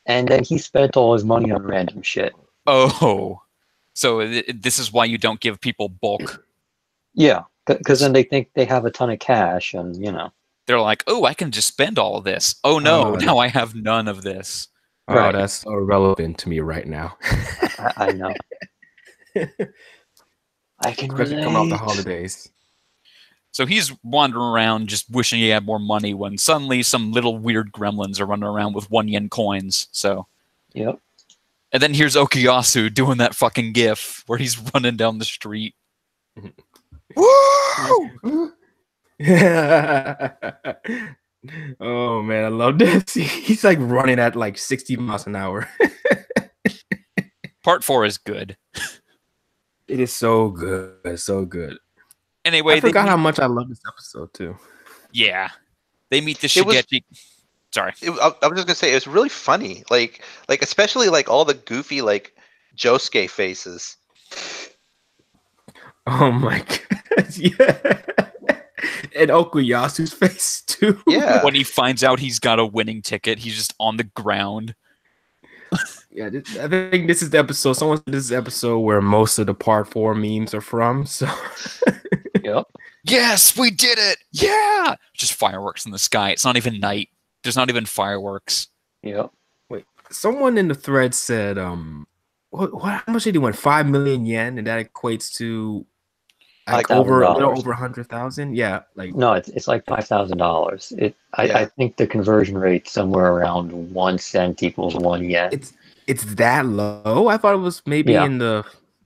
and then he spent all his money on random shit. Oh, so this is why you don't give people bulk. Yeah. Because then they think they have a ton of cash, and they're like, "Oh, I can just spend all of this." Oh no, now I have none of this. Oh, right. That's so relevant to me right now. I know. I can Especially coming off the holidays. So he's wandering around just wishing he had more money when suddenly some little weird gremlins are running around with 1 yen coins. So, yep. And then here's Okuyasu doing that fucking gif where he's running down the street. Woo! Oh man, I love this. He's like running at like 60 miles an hour. Part 4 is good. It is so good, so good. Anyway, I forgot how much I love this episode too. Yeah, they meet the Shigechi. Sorry, I was just gonna say it was really funny, like especially like all the goofy like Josuke faces. Oh my god, yeah. And Okuyasu's face too. Yeah. When he finds out he's got a winning ticket, he's just on the ground. Yeah, I think this is the episode. Someone said this is the episode where most of the Part 4 memes are from. So, yep. Yes, we did it! Yeah! Just fireworks in the sky. It's not even night. There's not even fireworks. Yep. Wait, someone in the thread said, how much did he win? 5 million yen, and that equates to like over a little $5,000. over 100,000. Yeah, like No, it's like $5,000. I Yeah. think the conversion rate somewhere around 1 cent equals 1 yen. it's that low. I thought it was maybe Yeah. in the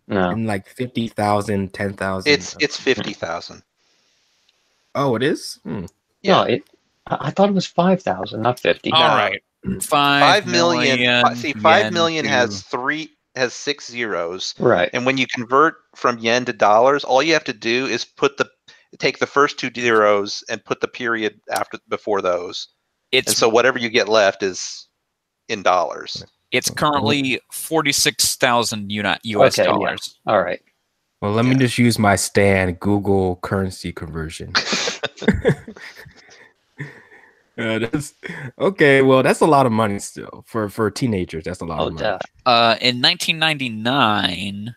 No. in like 50,000, 10,000. It's 50,000. Oh, it is. No, I thought it was 5,000, not 50. All right. 5 million. See, 5 yen million to- has 6 zeros, Right. and when you convert from yen to dollars, all you have to do is take the first 2 zeros and put the period before those, and It's so whatever you get left is in dollars. it's currently 46,000 US Okay, yeah. dollars. All right. Well, let me just use my Stan Google currency conversion. That's okay. Well, that's a lot of money still for teenagers. That's a lot Oh, of money. In 1999,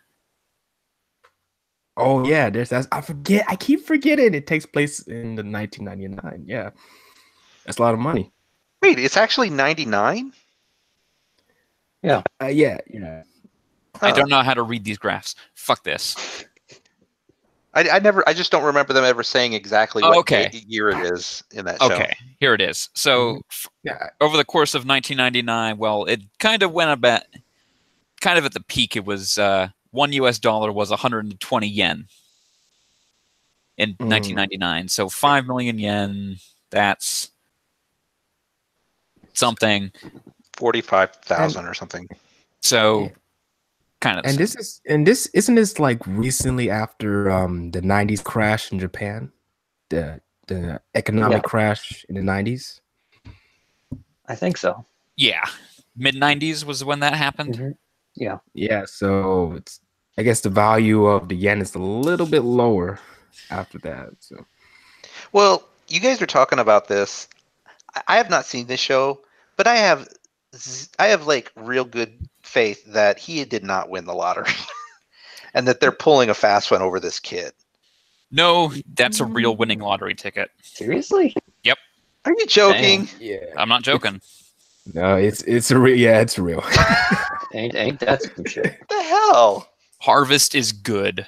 Oh yeah, I forget. I keep forgetting it takes place in the 1999. Yeah, that's a lot of money. Wait, it's actually 99? Yeah. I don't know how to read these graphs. Fuck this. I just don't remember them ever saying exactly what year it is in that show. Okay, here it is. So over the course of 1999, well, it kind of went about, kind of at the peak. It was $1 was 120 yen in 1999. So 5 million yen. That's something. 45,000 or something. So kind of. And this isn't this like recently after the 90s crash in Japan, the economic crash in the 90s. I think so. Yeah, mid 90s was when that happened. Mm-hmm. Yeah. Yeah, so I guess the value of the yen is a little bit lower after that. So, well, you guys are talking about this. I have not seen this show, but I have like real good faith that he did not win the lottery, and that they're pulling a fast one over this kid. No, that's a real winning lottery ticket. Seriously? Yep. Are you joking? yeah, I'm not joking. No, it's a real. Yeah, it's real. Ain't that some shit? What the hell? Harvest is good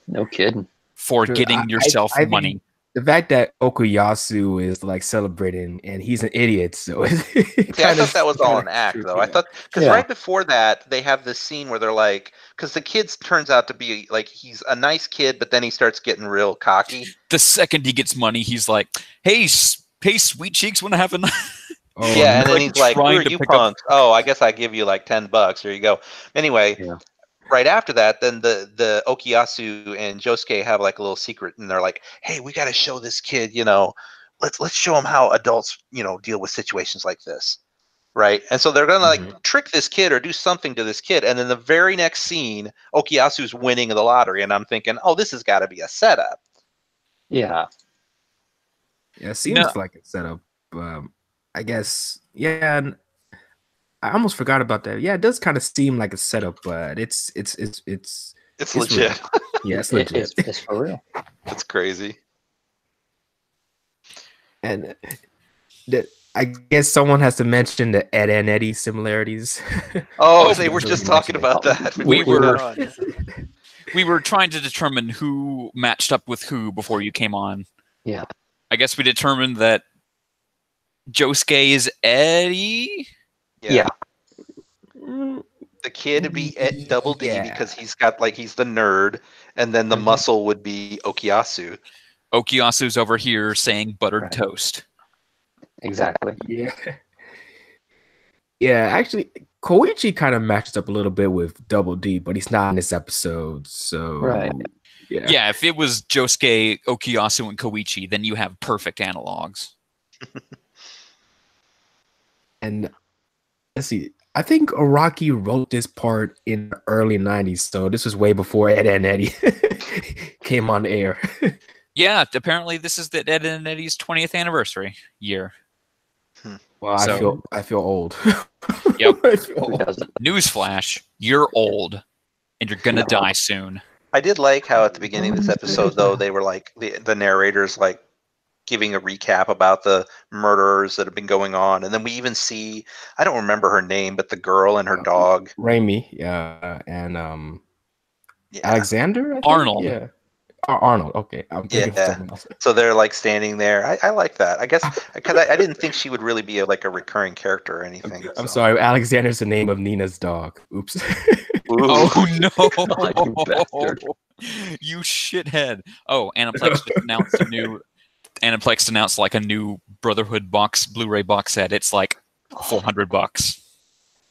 No kidding. for getting yourself I think money. The fact that Okuyasu is like celebrating and he's an idiot, so See, I thought that was all an act, though. I thought because right before that they have this scene where they're like, because the kid turns out to be like he's a nice kid, but then he starts getting real cocky. The second he gets money, he's like, "Hey, sweet cheeks, want to have a?" Yeah, and then he's like, "Who are you punks? Oh, I guess I give you like $10. Here you go." Anyway. Yeah. Right after that, then the Okuyasu and Josuke have like a little secret, and they're like, "Hey, we got to show this kid, let's show him how adults, deal with situations like this, right?" And so they're gonna like trick this kid or do something to this kid, and then the very next scene, Okuyasu's winning the lottery, and I'm thinking, "Oh, this has got to be a setup." Yeah. Yeah, it seems like a setup. I guess, yeah. I almost forgot about that. Yeah, it does kind of seem like a setup, but it's legit. Yeah, it's legit. It's for real. It's crazy. And I guess someone has to mention the Ed and Eddie similarities. Oh, they were just talking about that. We were trying to determine who matched up with who before you came on. Yeah. I guess we determined that Josuke is Eddie. Yeah. The kid would be Double D because he's the nerd, and then the muscle would be Okuyasu. Okuyasu's over here saying buttered toast. Exactly. Yeah. Yeah, actually, Koichi kind of matched up a little bit with Double D, but he's not in this episode, so Yeah, if it was Josuke, Okuyasu, and Koichi, then you have perfect analogs. And let's see. I think Araki wrote this part in the early 90s, so this was way before Ed and Eddie came on air. Yeah, apparently this is the Ed and Eddie's 20th anniversary year. Well, I feel old. Yep. Newsflash, you're old, and you're gonna die soon. I did like how at the beginning of this episode, though, they were like the narrators like giving a recap about the murders that have been going on, and then we even see, I don't remember her name, but the girl and her dog. Raimi, and Yeah. Alexander, I think? Arnold. Yeah. Arnold. Okay, I'm thinking of someone else. So they're like standing there. I like that. I guess because I didn't think she would really be like a recurring character or anything. I'm sorry. Alexander's the name of Nina's dog. Oops. Oh no! You bastard. You shithead! Oh, Aniplex just announced Aniplex announced like a new Brotherhood box, Blu-ray box set. It's like $400.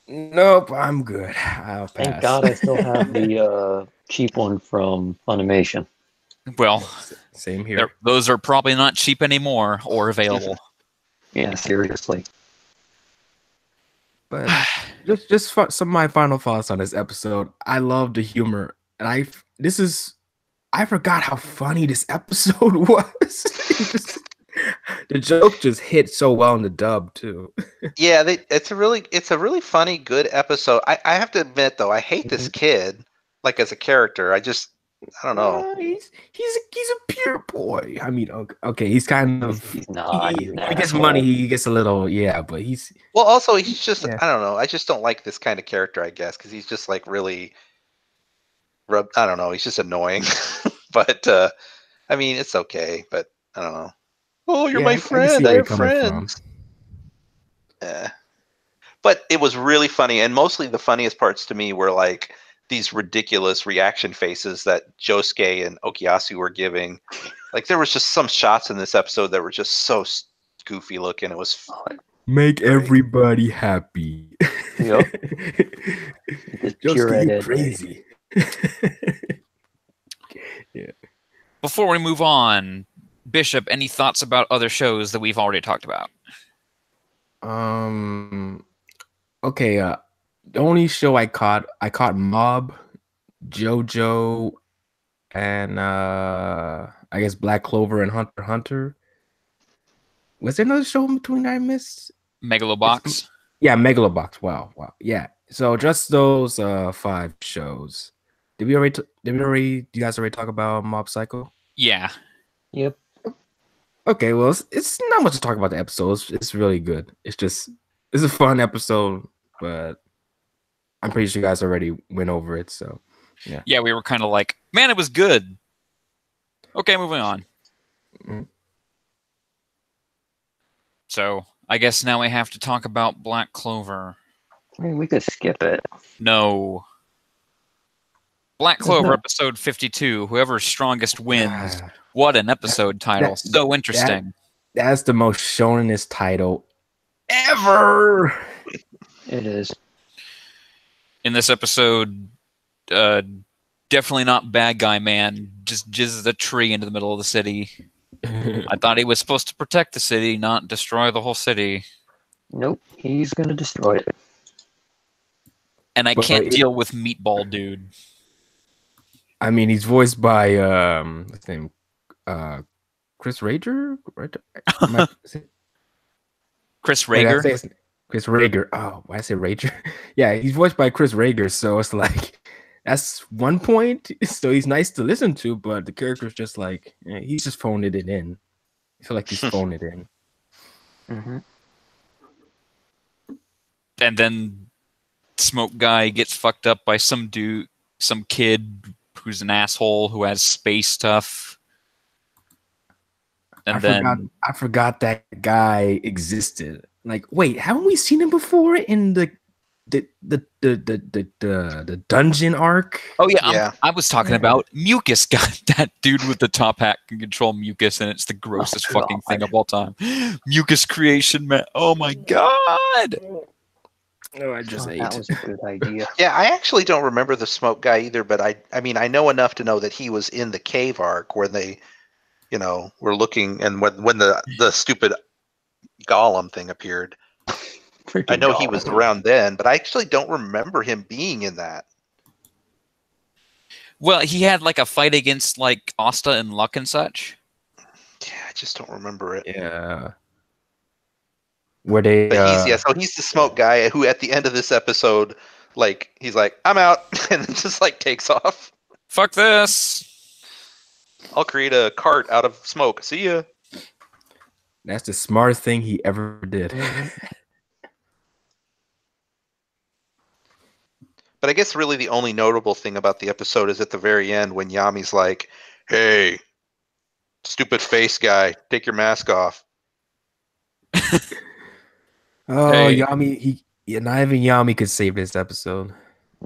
Nope, I'm good. I'll pass. Thank God I still have the cheap one from Funimation. Well, same here. Those are probably not cheap anymore or available. Yeah, seriously. But just some of my final thoughts on this episode. I love the humor, and I forgot how funny this episode was. The joke just hit so well in the dub too. Yeah, it's a really funny, good episode. I have to admit though, I hate this kid, like as a character. I don't know. He's a pure boy. I mean, okay, he's kind of He's not. When he gets money, he gets a little but he's also he's just I don't know. I just don't like this kind of character, I guess, because he's just like really I don't know. He's just annoying. But I mean, it's okay. But I don't know. Oh, you're my friend. I have friends. Yeah. But it was really funny, and mostly the funniest parts to me were like these ridiculous reaction faces that Josuke and Okuyasu were giving. Like there was just some shots in this episode that were just so goofy looking. It was make everybody happy. Yep. Josuke crazy. Yeah. Before we move on, Bishop, any thoughts about other shows that we've already talked about? Okay, the only show I caught Mob, JoJo, and I guess Black Clover and Hunter x Hunter. Was there another show in between I missed? Megalobox? Yeah, Megalobox. Wow. Yeah. So just those 5 shows. Do you guys already talk about Mob Psycho? Yeah. Yep. Okay, well, it's not much to talk about the episodes. It's really good. It's a fun episode, but I'm pretty sure you guys already went over it, so yeah. Yeah, we were kind of like, man, it was good. Okay, moving on. Mm-hmm. So, I guess now we have to talk about Black Clover. I mean, we could skip it. No. Black Clover, episode 52, Whoever's Strongest Wins. What an episode title. So interesting. That's the most shoninest title ever. It is. In this episode, definitely not bad guy man, just jizzes a tree into the middle of the city. I thought he was supposed to protect the city, not destroy the whole city. Nope, he's gonna destroy it. And I can't deal with Meatball Dude. I mean, he's voiced by what's his name? Chris Rager? Chris Rager? Chris Rager. Oh, why I say Rager? Yeah, he's voiced by Chris Rager, so it's like that's one point. So he's nice to listen to, but the character's just like he's just phoning it in. I feel like he's phoning it in. Mm-hmm. And then Smoke Guy gets fucked up by some kid who's an asshole who has space stuff. And I forgot that guy existed. Like, wait, haven't we seen him before in the dungeon arc? Oh yeah. I was talking about Mucus. God, that dude with the top hat can control Mucus, and it's the grossest fucking thing of all time. Mucus creation, man. Oh my god. No, I just ate. That was a good idea. Yeah, I actually don't remember the Smoke Guy either, but I mean, I know enough to know that he was in the cave arc where they, were looking, and when the stupid golem thing appeared. I know he was around then, but I actually don't remember him being in that. Well, he had like a fight against like Asta and Luck and such. Yeah, I just don't remember it. Yeah. Were they? So he's the Smoke Guy who, at the end of this episode, like he's like, "I'm out," and then just like takes off. Fuck this! I'll create a cart out of smoke. See ya. That's the smartest thing he ever did. But I guess really the only notable thing about the episode is at the very end when Yami's like, "Hey, stupid face guy, take your mask off." Oh, Hey. Yami, not even Yami could save this episode.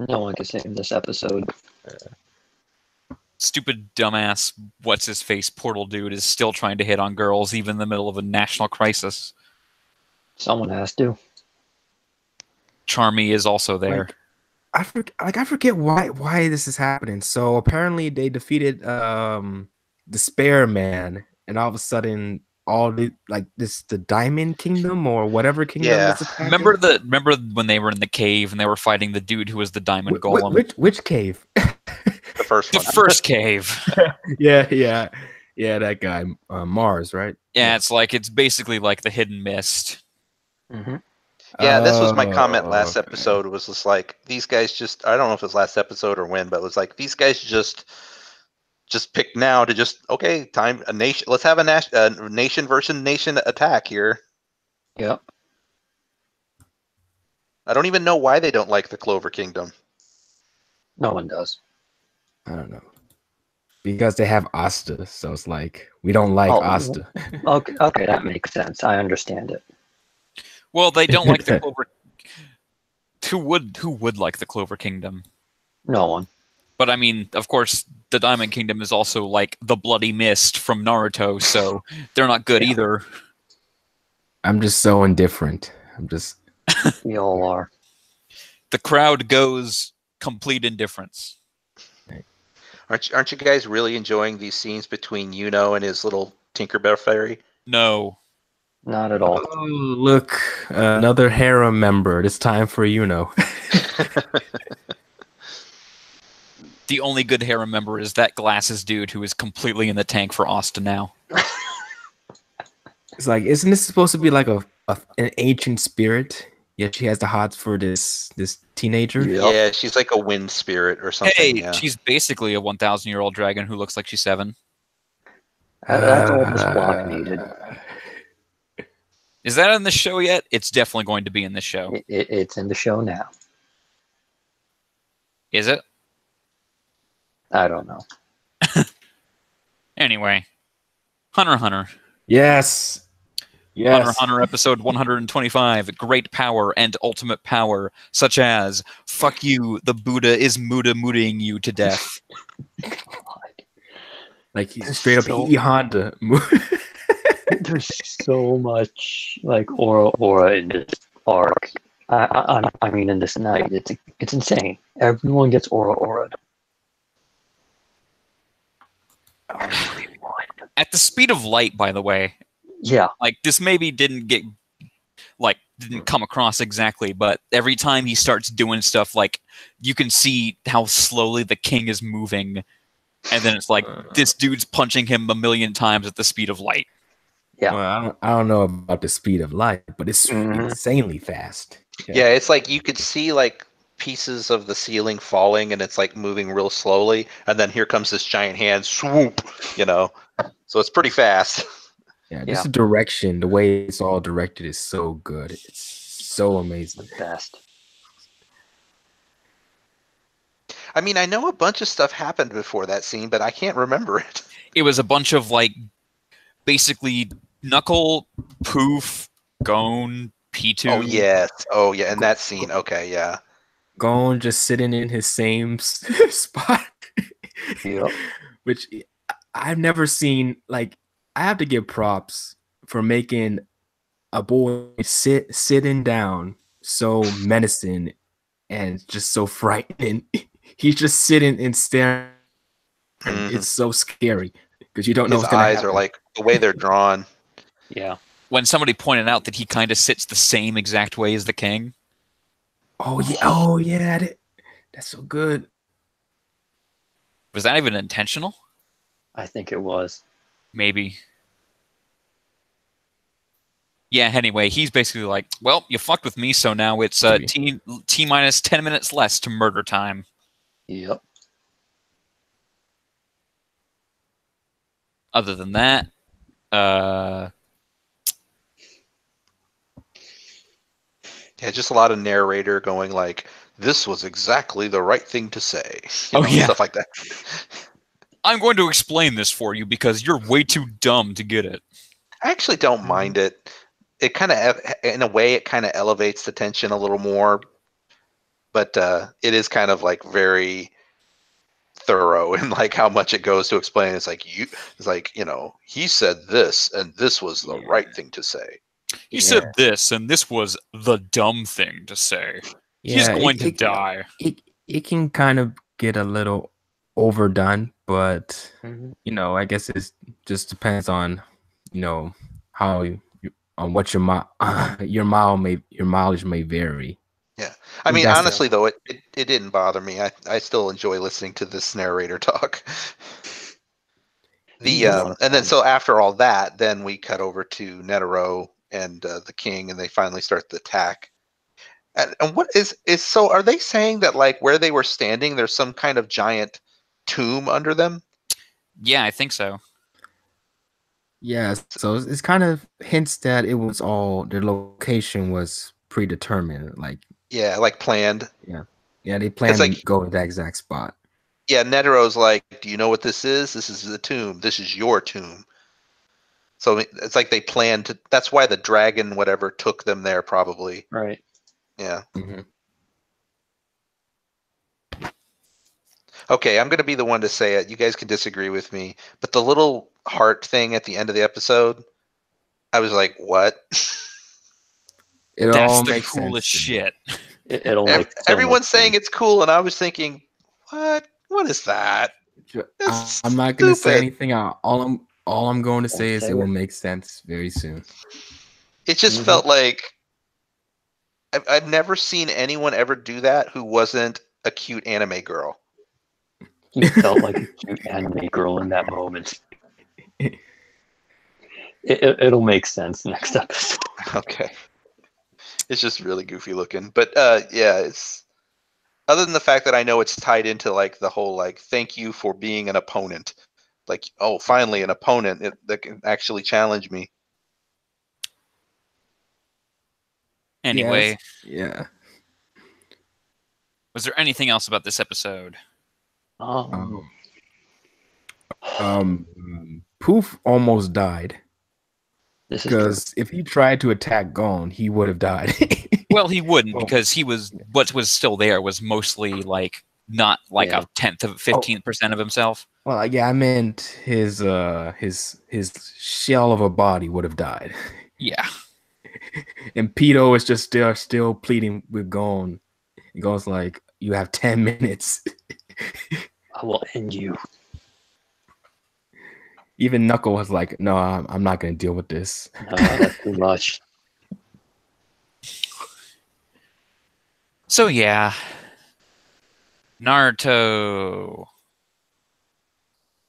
No one can save this episode. Stupid dumbass what's his face portal dude is still trying to hit on girls even in the middle of a national crisis. Someone has to. Charmy is also there. I forget why this is happening. So apparently they defeated Despair Man, and all of a sudden all the the Diamond Kingdom or whatever kingdom Yeah. is attacking. Remember when they were in the cave and they were fighting the dude who was the diamond golem? Which cave? The first The one. first cave. Yeah, that guy, Mars, right? Yeah, it's basically like the hidden mist. Mm-hmm. Yeah, this was my comment Oh, last okay. episode. Was just like these guys just. I don't know if it was last episode or when, but it was like these guys just pick now to just okay time a nation. Let's have a nation versus nation attack here. Yep. I don't even know why they don't like the Clover Kingdom. No one does. I don't know. Because they have Asta, so it's like we don't like Oh, Asta. Okay, that makes sense. I understand it. Well, they don't like the Clover. Who would like the Clover Kingdom? No one. But I mean, of course, the Diamond Kingdom is also like the Bloody Mist from Naruto, so they're not good Yeah. either. I'm just so indifferent. We all are. The crowd goes complete indifference. Aren't you guys really enjoying these scenes between Yuno and his little Tinkerbell fairy? No. Not at all. Oh, look, another harem member. It's time for The only good harem member is that glasses dude who is completely in the tank for Asta now. It's like, isn't this supposed to be like an ancient spirit? Yet she has the hots for this teenager. Yep. Yeah, she's like a wind spirit or something. Hey, yeah. she's basically a 1,000-year-old dragon who looks like she's 7. That's all this block needed. Is that in the show yet? It's definitely going to be in the show. It's in the show now. Is it? I don't know. Anyway. Hunter x Hunter. Yes. Hunter x Hunter episode 125. Great power and ultimate power, such as fuck you, the Buddha is muda-mudaing you to death. Like he's straight up E Honda. There's so much like aura in this arc. I mean, in this night, it's insane. Everyone gets aura. At the speed of light, by the way. Yeah. Like, this maybe didn't come across exactly, but every time he starts doing stuff, like, you can see how slowly the king is moving, and then it's like, this dude's punching him a million times at the speed of light. Yeah. Well, I don't know about the speed of light, but it's insanely fast. Yeah, it's like you could see like pieces of the ceiling falling and it's like moving real slowly, and then here comes this giant hand swoop, so it's pretty fast. Yeah, just the direction, the way it's all directed is so good. It's so amazing. The best. I mean, I know a bunch of stuff happened before that scene, but I can't remember it. It was a bunch of, like, basically Knuckle, Poof, Gon, P2. Oh yeah, and that scene, okay, yeah. Gon just sitting in his same spot. Yep. Which I've never seen. Like, I have to give props for making a boy sitting down so menacing and just so frightening. He's just sitting and staring. It's so scary because you don't know his what's gonna eyes happen. are like the way they're drawn. Yeah. When somebody pointed out that he kind of sits the same exact way as the king. Oh yeah, that's so good. Was that even intentional? I think it was. Maybe. Yeah, anyway, he's basically like, well, you fucked with me, so now it's T minus 10 minutes less to murder time. Yep. Other than that, Yeah, just a lot of narrator going like, "This was exactly the right thing to say," yeah. stuff like that. I'm going to explain this for you because you're way too dumb to get it. I actually don't mind it. It kind of, in a way, it kind of elevates the tension a little more, but it is kind of like very thorough in like how much it goes to explain. It's like he said this, and this was the right thing to say. He said this, and this was the dumb thing to say. He's going to die. It can kind of get a little overdone, but I guess it just depends on how on what your mileage may vary. Yeah, I mean, honestly, though, it didn't bother me. I still enjoy listening to this narrator talk. And then so after all that, then we cut over to Netero and the king, and they finally start the attack. And what is so? Are they saying that like where they were standing, there's some kind of giant tomb under them? Yeah, I think so. Yeah, so it's kind of hints that it was all their location was predetermined, like planned. Yeah, they planned to go to that exact spot. Yeah, Netero's like, "Do you know what this is? This is the tomb. This is your tomb." So it's like they planned to. That's why the dragon, whatever, took them there, probably. Right. Yeah. Okay, I'm going to be the one to say it. You guys can disagree with me, but the little heart thing at the end of the episode, I was like, "What?" That's the coolest shit. Everyone's saying it's cool, and I was thinking, "What? What is that?" I'm not going to say anything. All I'm going to say is it will make sense very soon. It just felt like I've never seen anyone ever do that who wasn't a cute anime girl. He felt like a cute anime girl in that moment. It'll make sense next episode. Okay. It's just really goofy looking. But yeah, it's other than the fact that I know it's tied into like the whole like thank you for being an opponent. Like, oh, finally an opponent that can actually challenge me. Anyway. Yeah. Was there anything else about this episode? Poof almost died. Because if he tried to attack Gon, he would have died. Well, he wouldn't because what was still there was mostly like not like a 10th of 15% of himself. Well, yeah, I meant his shell of a body would have died. Yeah. And Pito is just still pleading with Gon. And Gon's like, "You have 10 minutes. I will end you." Even Knuckle was like, "No, I'm not going to deal with this. No, that's too much." So yeah, Naruto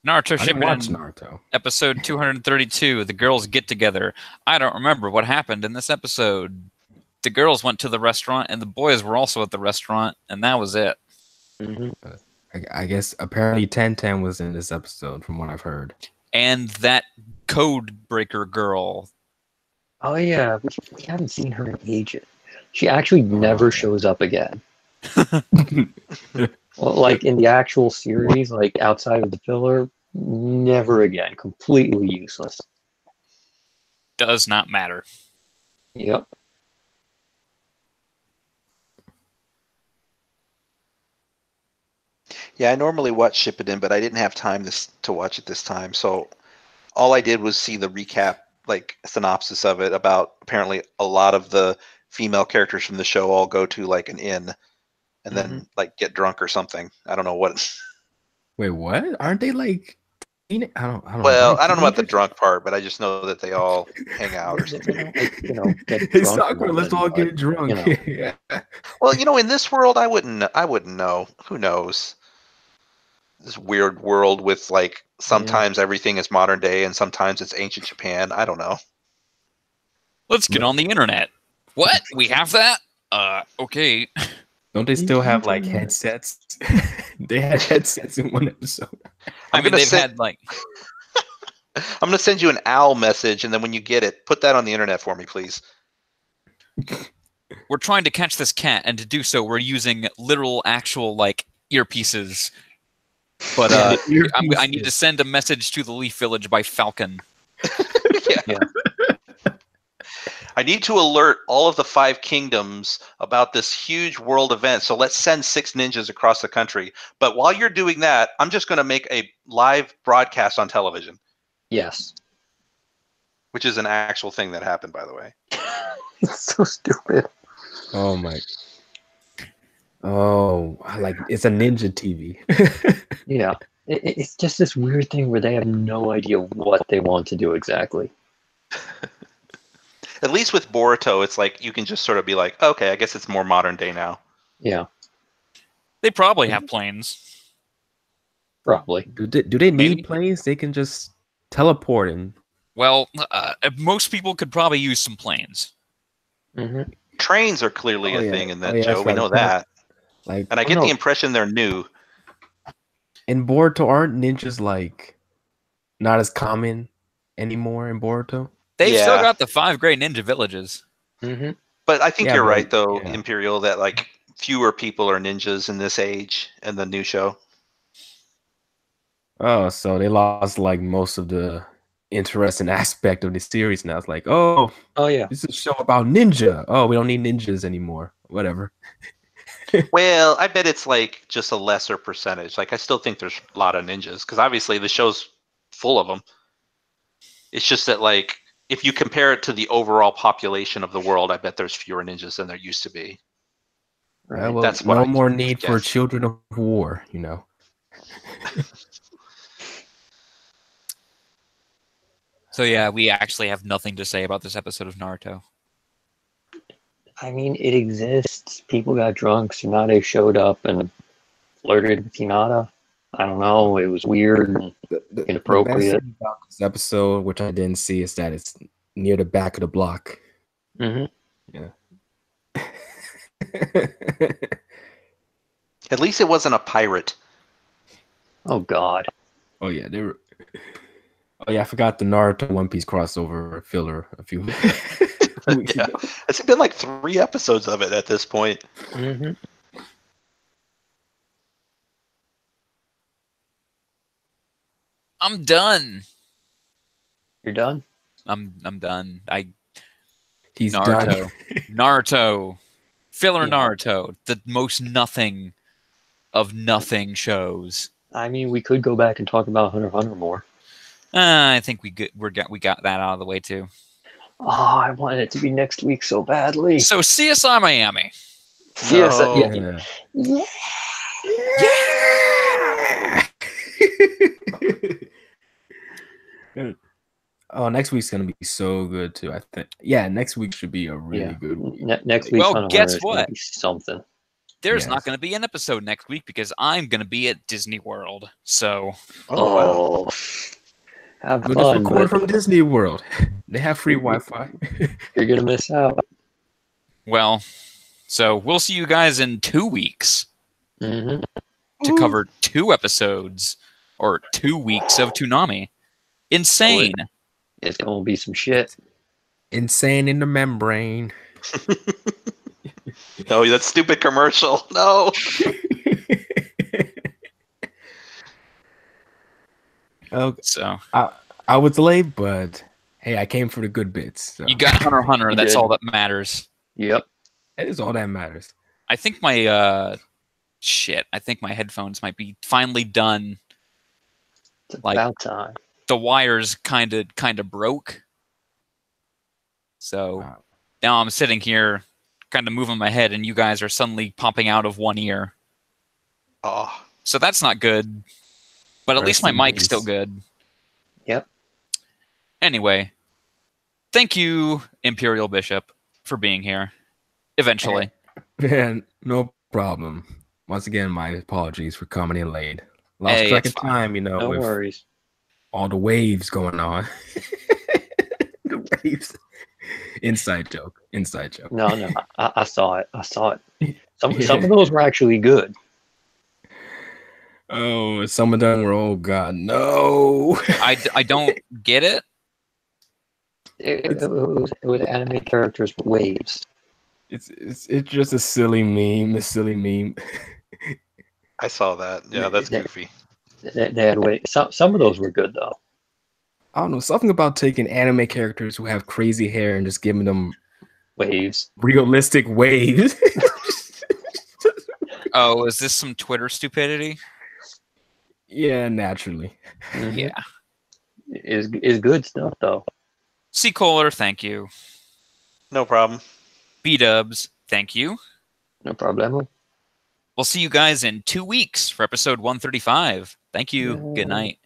Shippuden, Naruto. episode 232. The girls get together. I don't remember what happened in this episode. The girls went to the restaurant, and the boys were also at the restaurant, and that was it. I guess apparently 1010 was in this episode, from what I've heard. And that code breaker girl. Oh yeah, we haven't seen her in ages. She actually never shows up again. Well, like in the actual series, like outside of the filler, never again. Completely useless. Does not matter. Yep. Yeah, I normally watch Shippuden, but I didn't have time to watch it this time. So all I did was see the recap, like synopsis of it, about apparently a lot of the female characters from the show all go to like an inn and then like get drunk or something. I don't know what. Wait, what? Aren't they like? I don't Well, I don't know about the drunk part, but I just know that they all hang out or something. Get Hey, drunk Sakura, let's all get drunk. Yeah. Well, in this world, I wouldn't know. Who knows? This weird world with like sometimes everything is modern day and sometimes it's ancient Japan. I don't know. Let's get on the internet. What? We have that? Okay. Don't they still have like headsets? They had headsets in one episode. I mean, they've had like. I'm gonna send you an owl message, and then when you get it, put that on the internet for me, please. we're trying to catch this cat, and to do so, we're using literal, actual like earpieces. But I need to send a message to the Leaf Village by Falcon. Yeah. I need to alert all of the 5 kingdoms about this huge world event. So let's send 6 ninjas across the country. But while you're doing that, I'm just going to make a live broadcast on television. Yes. Which is an actual thing that happened, by the way. It's so stupid. Oh my. Oh, like it's a ninja TV. Yeah. It's just this weird thing where they have no idea what they want to do exactly. At least with Boruto, it's like you can just sort of be like, okay, I guess it's more modern day now. Yeah, They probably have planes. probably. Do they need Maybe. planes? They can just teleport and. Well, most people could probably use some planes. Mm-hmm. Trains are clearly Oh, a yeah. thing in that Oh, yeah, show. that's We right. know that. Like And I get no. the impression they're new. in Boruto, aren't ninjas like not as common anymore in Boruto? They've still Yeah. got the 5 great ninja villages. Mm-hmm. But I think Yeah, you're but, right, though, yeah. Imperial, that like fewer people are ninjas in this age in the new show. Oh, so they lost like most of the interesting aspect of the series now. It's like, oh, Oh yeah. this is a show about ninja. Oh, we don't need ninjas anymore. Whatever. Well, I bet it's like just a lesser percentage. Like I still think there's a lot of ninjas because obviously the show's full of them. It's just that like if you compare it to the overall population of the world, I bet there's fewer ninjas than there used to be. Right. Well, That's what no I more need for guess. children of war, you know. So yeah, we actually have nothing to say about this episode of Naruto. I mean, it exists. People got drunk. Tsunade showed up and flirted with Hinata. I don't know. It was weird and The best inappropriate. thing about this episode, which I didn't see, is that it's near the back of the block. Mm-hmm. Yeah. At least it wasn't a pirate. Oh God. Oh yeah, they were. Oh yeah, I forgot the Naruto One Piece crossover filler a few weeks Yeah. ago. It's been like 3 episodes of it at this point. Mm-hmm. I'm done. You're done. I'm done. He's Naruto. done. Naruto. Filler Yeah. Naruto. The most nothing of nothing shows. I mean, we could go back and talk about Hunter x Hunter more. I think we got that out of the way too. Oh, I wanted it to be next week so badly. So CSI Miami. Yes. No. Yeah. Yeah. Oh, next week's gonna be so good too. I think. Yeah, next week should be a really Yeah. good week. Next week's Well, Hunter x guess Hunter is gonna what? be something. There's Yes. not going to be an episode next week because I'm going to be at Disney World. So Oh, wow. Oh, have We'll just fun, record but from Disney World. They have free Wi-Fi. you're gonna miss out. well, so we'll see you guys in 2 weeks Mm-hmm. to cover 2 episodes or 2 weeks of Toonami. Insane. It's gonna be some shit. Insane in the membrane. No, that stupid commercial. No. Okay. So I was late, but hey, I came for the good bits. So. you got Hunter x Hunter. You That's did. all that matters. Yep. That is all that matters. I think my I think my headphones might be finally done. It's Like- about time. The wires kind of broke. So Wow. now I'm sitting here kind of moving my head and you guys are suddenly popping out of one ear. Oh, So that's not good. But at least my Rest in mic's still peace. good. Yep. Anyway, thank you, Imperial Bishop, for being here. Eventually. Man, no problem. Once again, my apologies for coming in late. Lost Hey, track it's of fine. time, you know, No with worries. all the waves going on. The waves. Inside joke. Inside joke. No, I saw it. I saw it. Some of those were actually good. Oh, some of them were, oh God, no. I don't get it. It was anime characters with waves. It's just a silly meme. A silly meme. I saw that. Yeah, that's goofy. They had way. Some of those were good though. I don't know, something about taking anime characters who have crazy hair and just giving them Waves. realistic waves. Oh, is this some Twitter stupidity? Yeah, naturally. Mhm. Yeah. Is good stuff though. C. Kohler, thank you. No problem. B-dubs, thank you. No problem. We'll see you guys in 2 weeks for episode 135. Thank you. Good night.